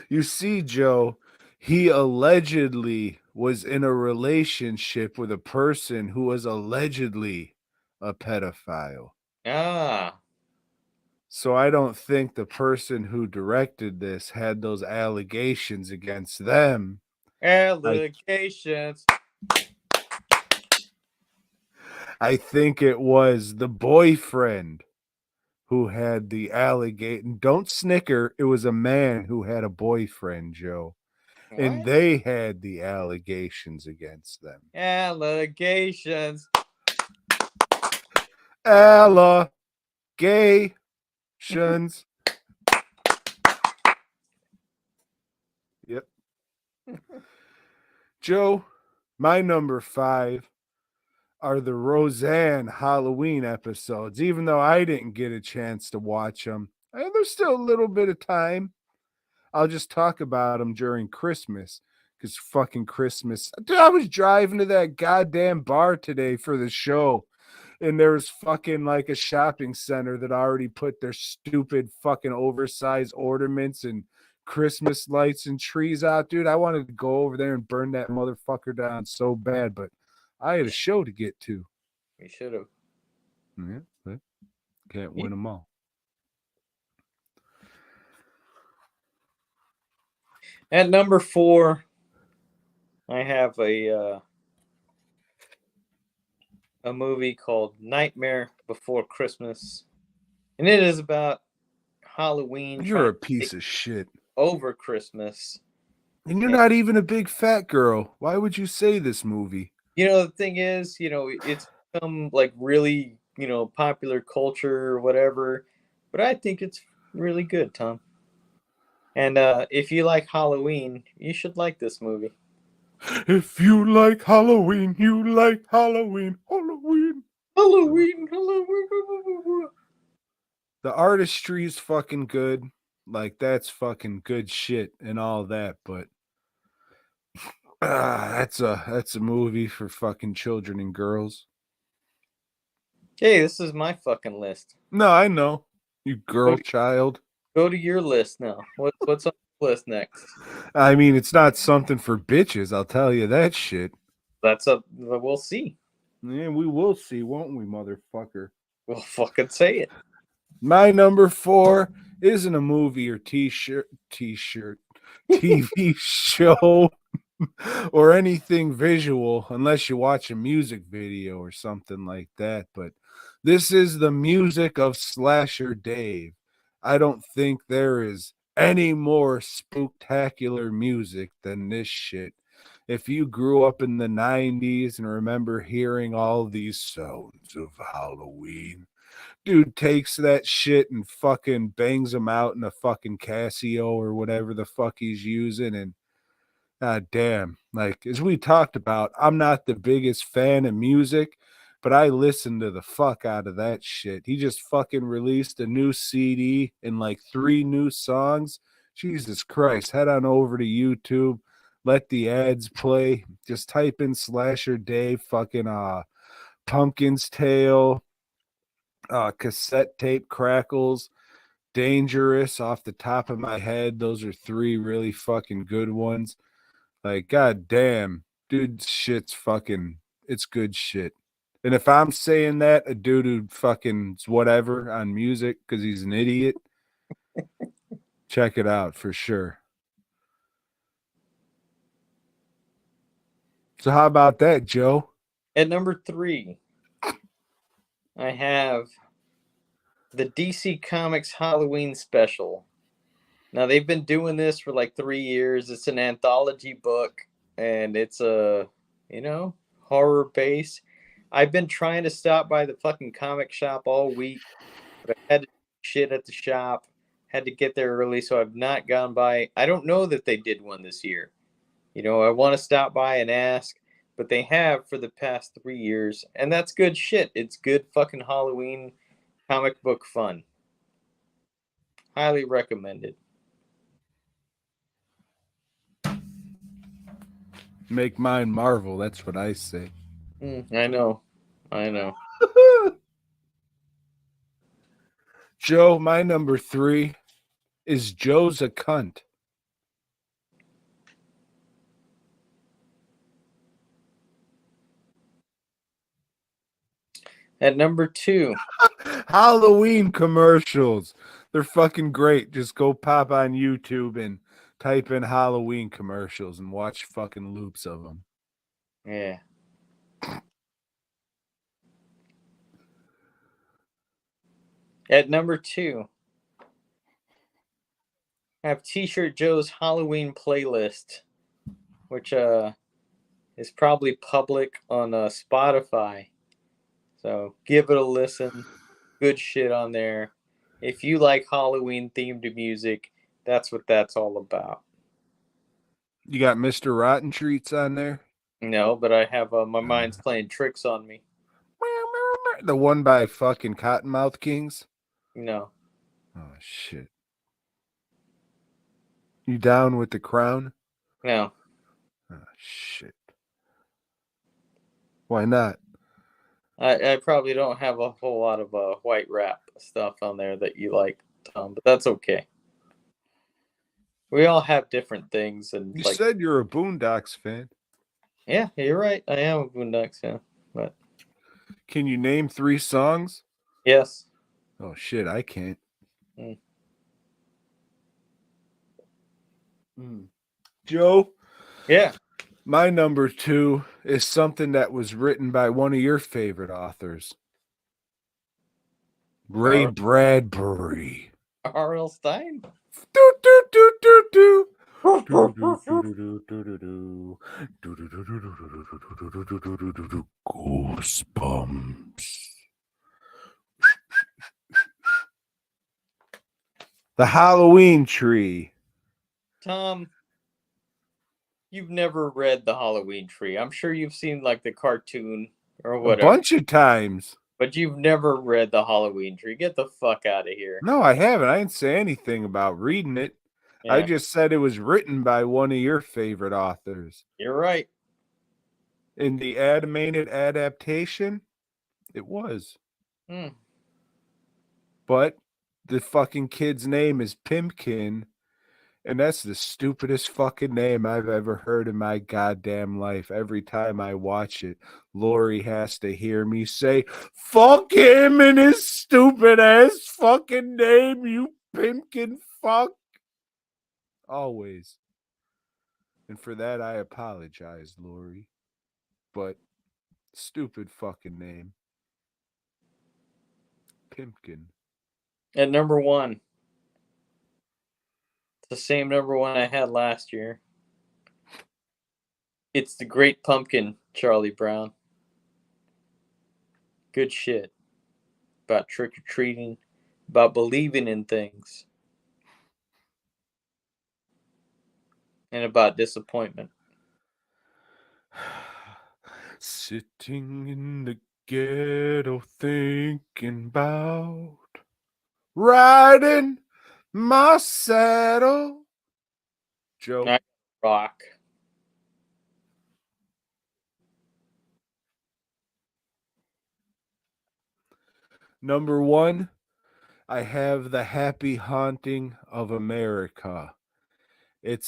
You see, Joe, he allegedly was in a relationship with a person who was allegedly a pedophile. Ah, So I don't think the person who directed this had those allegations against them. allegations. I think it was the boyfriend who had the allegation. Don't snicker. It was a man who had a boyfriend, Joe. And What? they had the allegations against them. Allegations. Allegations. Yep. Joe, my number 5 are the Roseanne Halloween episodes. Even though I didn't get a chance to watch them, and there's still a little bit of time. I'll just talk about them during Christmas because fucking Christmas. Dude, I was driving to that goddamn bar today for the show, and there was fucking like a shopping center that already put their stupid fucking oversized ornaments and Christmas lights and trees out. Dude, I wanted to go over there and burn that motherfucker down so bad, but I had a show to get to. We should have. Yeah, but can't Yeah. win them all. At number 4, I have a movie called Nightmare Before Christmas, and it is about Halloween You're trying a to piece take of shit. over Christmas. And you're And not even a big fat girl. Why would you say this movie? the thing is, it's become like really, popular culture or whatever. But I think it's really good, Tom. And if you like Halloween, you should like this movie. If you like Halloween, you like Halloween, Halloween. Halloween, Halloween. The artistry is fucking good. Like that's fucking good shit and all that, but that's a movie for fucking children and girls. Hey, this is my fucking list. No, I know. You Go girl to, child. go to your list now. What's on the list next? I mean, it's not something for bitches, I'll tell you that shit. That's up. We'll see. Yeah, we will see, won't we, motherfucker? We'll fucking say it. My number 4 isn't a movie or t-shirt, TV show or anything visual unless you watch a music video or something like that. But this is the music of Slasher Dave. I don't think there is any more spooktacular music than this shit. If you grew up in the 90s and remember hearing all these sounds of Halloween, dude takes that shit and fucking bangs them out in a fucking Casio or whatever the fuck he's using. And God damn, like as we talked about, I'm not the biggest fan of music, but I listen to the fuck out of that shit. He just fucking released a new CD and like 3 new songs. Jesus Christ, head on over to YouTube, let the ads play. Just type in Slasher Dave, fucking Pumpkin's Tail, cassette tape crackles, dangerous off the top of my head. Those are 3 really fucking good ones. Like, god damn, dude, shit's fucking, it's good shit. And if I'm saying that, a dude who fucking whatever on music because he's an idiot, check it out for sure. So how about that, Joe? At number 3, I have the DC Comics Halloween special. Now they've been doing this for like 3 years. It's an anthology book, and it's a horror base. I've been trying to stop by the fucking comic shop all week, but I had to do shit at the shop. Had to get there early, so I've not gone by. I don't know that they did one this year. I want to stop by and ask, but they have for the past 3 years, and that's good shit. It's good fucking Halloween comic book fun. Highly recommended. Make mine Marvel, that's what I say. I know. I know. Joe, my number 3 is Joe's a cunt. At number 2, Halloween commercials. They're fucking great. Just go pop on YouTube and type in Halloween commercials and watch fucking loops of them. yeah. At number 2, I have T-shirt Joe's Halloween playlist, which is probably public on Spotify. So give it a listen. Good shit on there. If you like Halloween themed music, that's what that's all about. You got Mr. Rotten Treats on there? No, but I have my mind's playing tricks on me. The one by fucking Cottonmouth Kings? No. Oh, shit. You down with the crown? No. Oh, shit. Why not? I probably don't have a whole lot of white rap stuff on there that you like, Tom, but that's okay. We all have different things, and You like, said you're a Boondocks fan. yeah, you're right. I am a Boondocks fan, but Can you name 3 songs? yes. Oh, shit, I can't. Joe? Yeah. My number 2 is something that was written by one of your favorite authors, Ray Bradbury. R.L. Stein. Do, do, do, do, do. Goosebumps. The Halloween Tree. Tom, you've never read The Halloween Tree. I'm sure you've seen like the cartoon or A whatever, bunch of times. but you've never read The Halloween Tree. Get the fuck out of here. No, I haven't. I didn't say anything about reading it. I Yeah, just said it was written by one of your favorite authors. you're right. In the animated adaptation, it was. Hmm. But the fucking kid's name is Pimpkin, and that's the stupidest fucking name I've ever heard in my goddamn life. Every time I watch it, Lori has to hear me say, "Fuck him and his stupid ass fucking name, you Pimpkin fuck." Always. And for that, I apologize, Lori. But stupid fucking name. Pimpkin. At number one, it's the same number one I had last year. It's The Great Pumpkin, Charlie Brown. Good shit. About trick or treating, about believing in things, and about disappointment. Sitting in the ghetto thinking about riding my saddle. Joe. I rock. Number 1, I have The Happy Haunting of America. It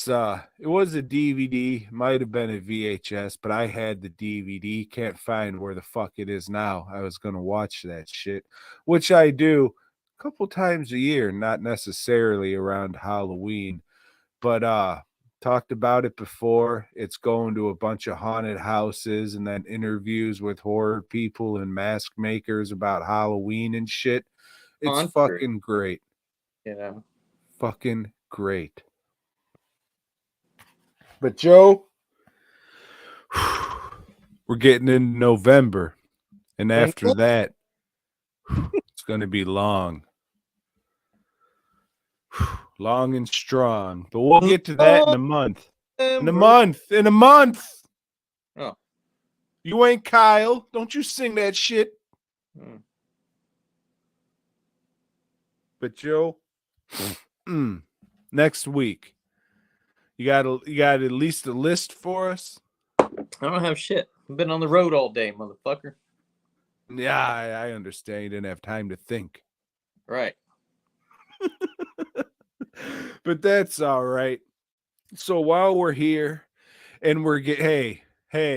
was a DVD, might have been a VHS, but I had the DVD. Can't find where the fuck it is now. I was gonna watch that shit, which I do a couple times a year, not necessarily around Halloween. But talked about it before. It's going to a bunch of haunted houses and then interviews with horror people and mask makers about Halloween and shit. It's Haunter, fucking great. you know. Fucking great. But Joe, we're getting in November, and after that, it's going to be long. Long and strong. But we'll get to that in a month. In a month. In a month. Oh. You ain't Kyle. Don't you sing that shit. But Joe, next week, you got at least a list for us? I don't have shit. I've been on the road all day, motherfucker. Yeah, I understand. You didn't have time to think. Right. But that's all right. So while we're here and hey,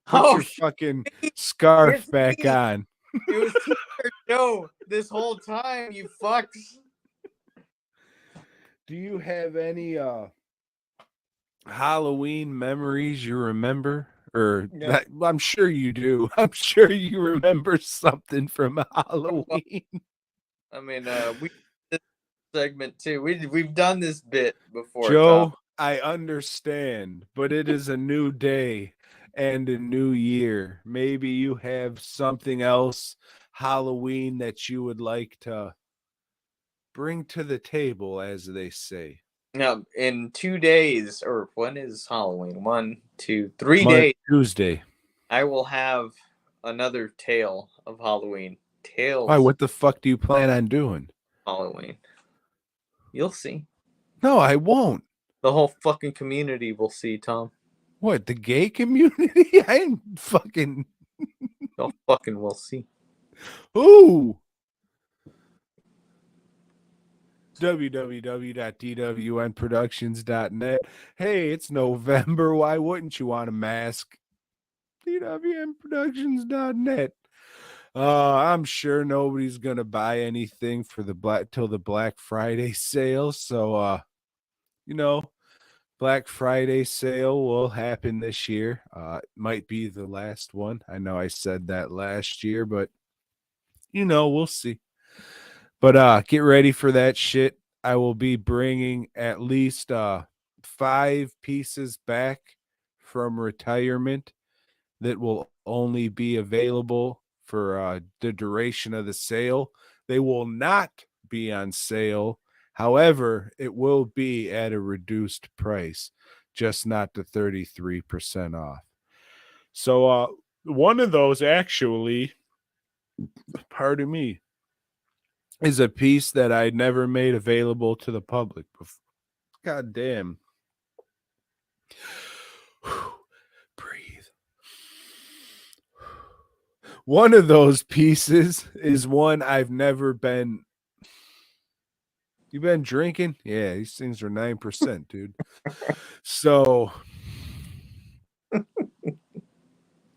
put your fucking scarf back on. It was T-shirt Joe this whole time, you fucks. Do you have any Halloween memories you remember? Or that, I'm sure you do. I'm sure you remember something from Halloween. I mean, we this segment too. We've done this bit before, Joe, Tom. I understand, but it is a new day and a new year. Maybe you have something else Halloween that you would like to bring to the table, as they say. Now, in 2 days, or when is Halloween? 3 days, Tuesday. I will have another tale of Halloween. Why? Tales What the fuck do you plan on doing? Halloween. You'll see. No, I won't. The whole fucking community will see, Tom. What, the gay community? I ain't fucking. Y'all fucking will see. Ooh. www.dwnproductions.net. Hey, it's November. Why wouldn't you want a mask? dwnproductions.net. I'm sure nobody's gonna buy anything for the Black Friday sale. So Black Friday sale will happen this year. It might be the last one. I know I said that last year, but we'll see. But get ready for that shit. I will be bringing at least 5 pieces back from retirement that will only be available for the duration of the sale. They will not be on sale. However, it will be at a reduced price, just not the 33% off. So one of those actually, pardon me, is a piece that I never made available to the public before. God damn. Breathe. One of those pieces is one I've never been. You been drinking? Yeah, these things are 9%, dude. So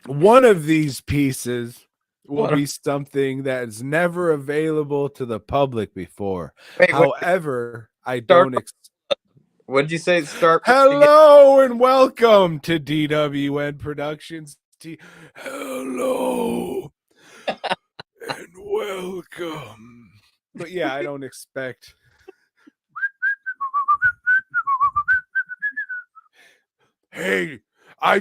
one of these pieces will be something that is never available to the public before. Wait, However, I start. don't. What'd you say? Start. Hello and welcome to DWN Productions. Hello and welcome. But yeah, I don't expect. Hey, I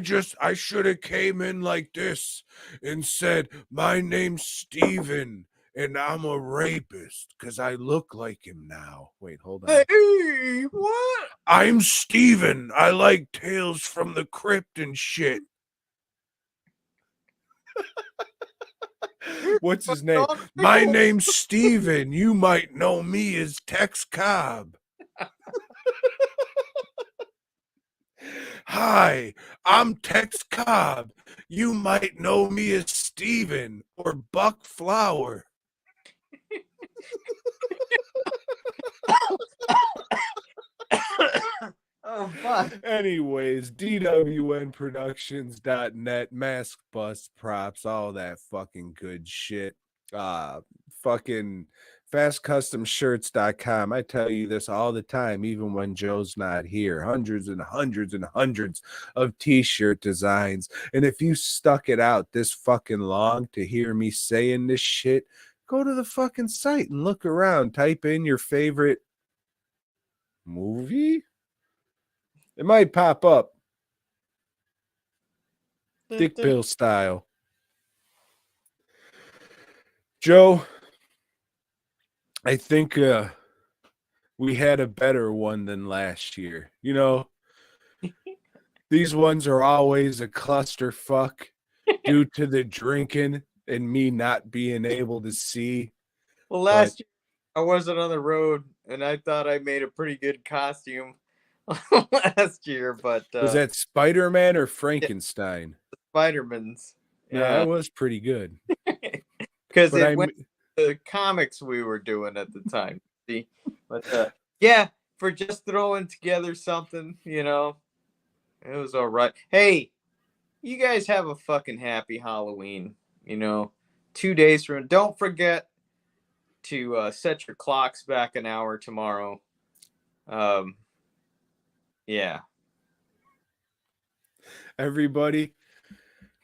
should have came in like this and said, my name's Steven and I'm a rapist because I look like him now. Wait, hold on. Hey, what? I'm Steven. I like Tales from the Crypt and shit. What's his name? My name's Steven. You might know me as Tex Cobb. Hi, I'm Tex Cobb. You might know me as Steven or Buck Flower. Oh, fuck. Anyways, dwnproductions.net, mask bust props, all that fucking good shit. Fucking fastcustomshirts.com. I tell you this all the time, even when Joe's not here. Hundreds and hundreds and hundreds of t-shirt designs. And if you stuck it out this fucking long to hear me saying this shit, go to the fucking site and look around. Type in your favorite movie. It might pop up. Dick Bill style. Joe, I think we had a better one than last year. These ones are always a clusterfuck due to the drinking and me not being able to see. Well, last year I wasn't on the road, and I thought I made a pretty good costume last year. But was that Spider-Man or Frankenstein? Spider-Man's. Yeah, that was pretty good. Because it went to the comics we were doing at the time. See, but yeah, for just throwing together something, it was all right. Hey, you guys have a fucking happy Halloween. 2 days from. Don't forget to set your clocks back an hour tomorrow. Yeah. Everybody,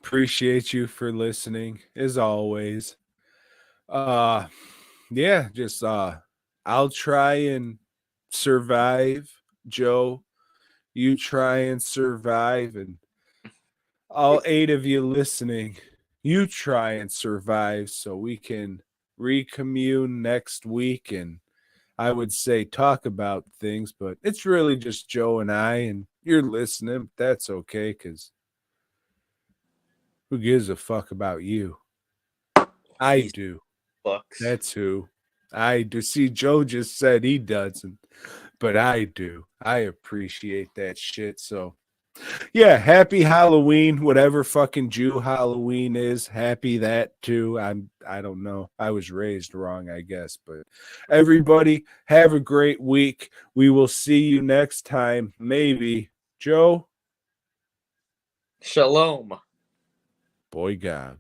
appreciate you for listening as always. Yeah, just I'll try and survive. Joe, you try and survive, and all 8 of you listening, you try and survive so we can recommune next week. And I would say talk about things, but it's really just Joe and I, and you're listening. That's okay, because who gives a fuck about you? I These do. fucks. That's who. I do. See, Joe just said he doesn't, but I do. I appreciate that shit. So, yeah, happy Halloween, whatever fucking Jew Halloween is. Happy that too. I don't know. I was raised wrong, I guess. But everybody, have a great week. We will see you next time. Maybe. Joe, Shalom. boy God.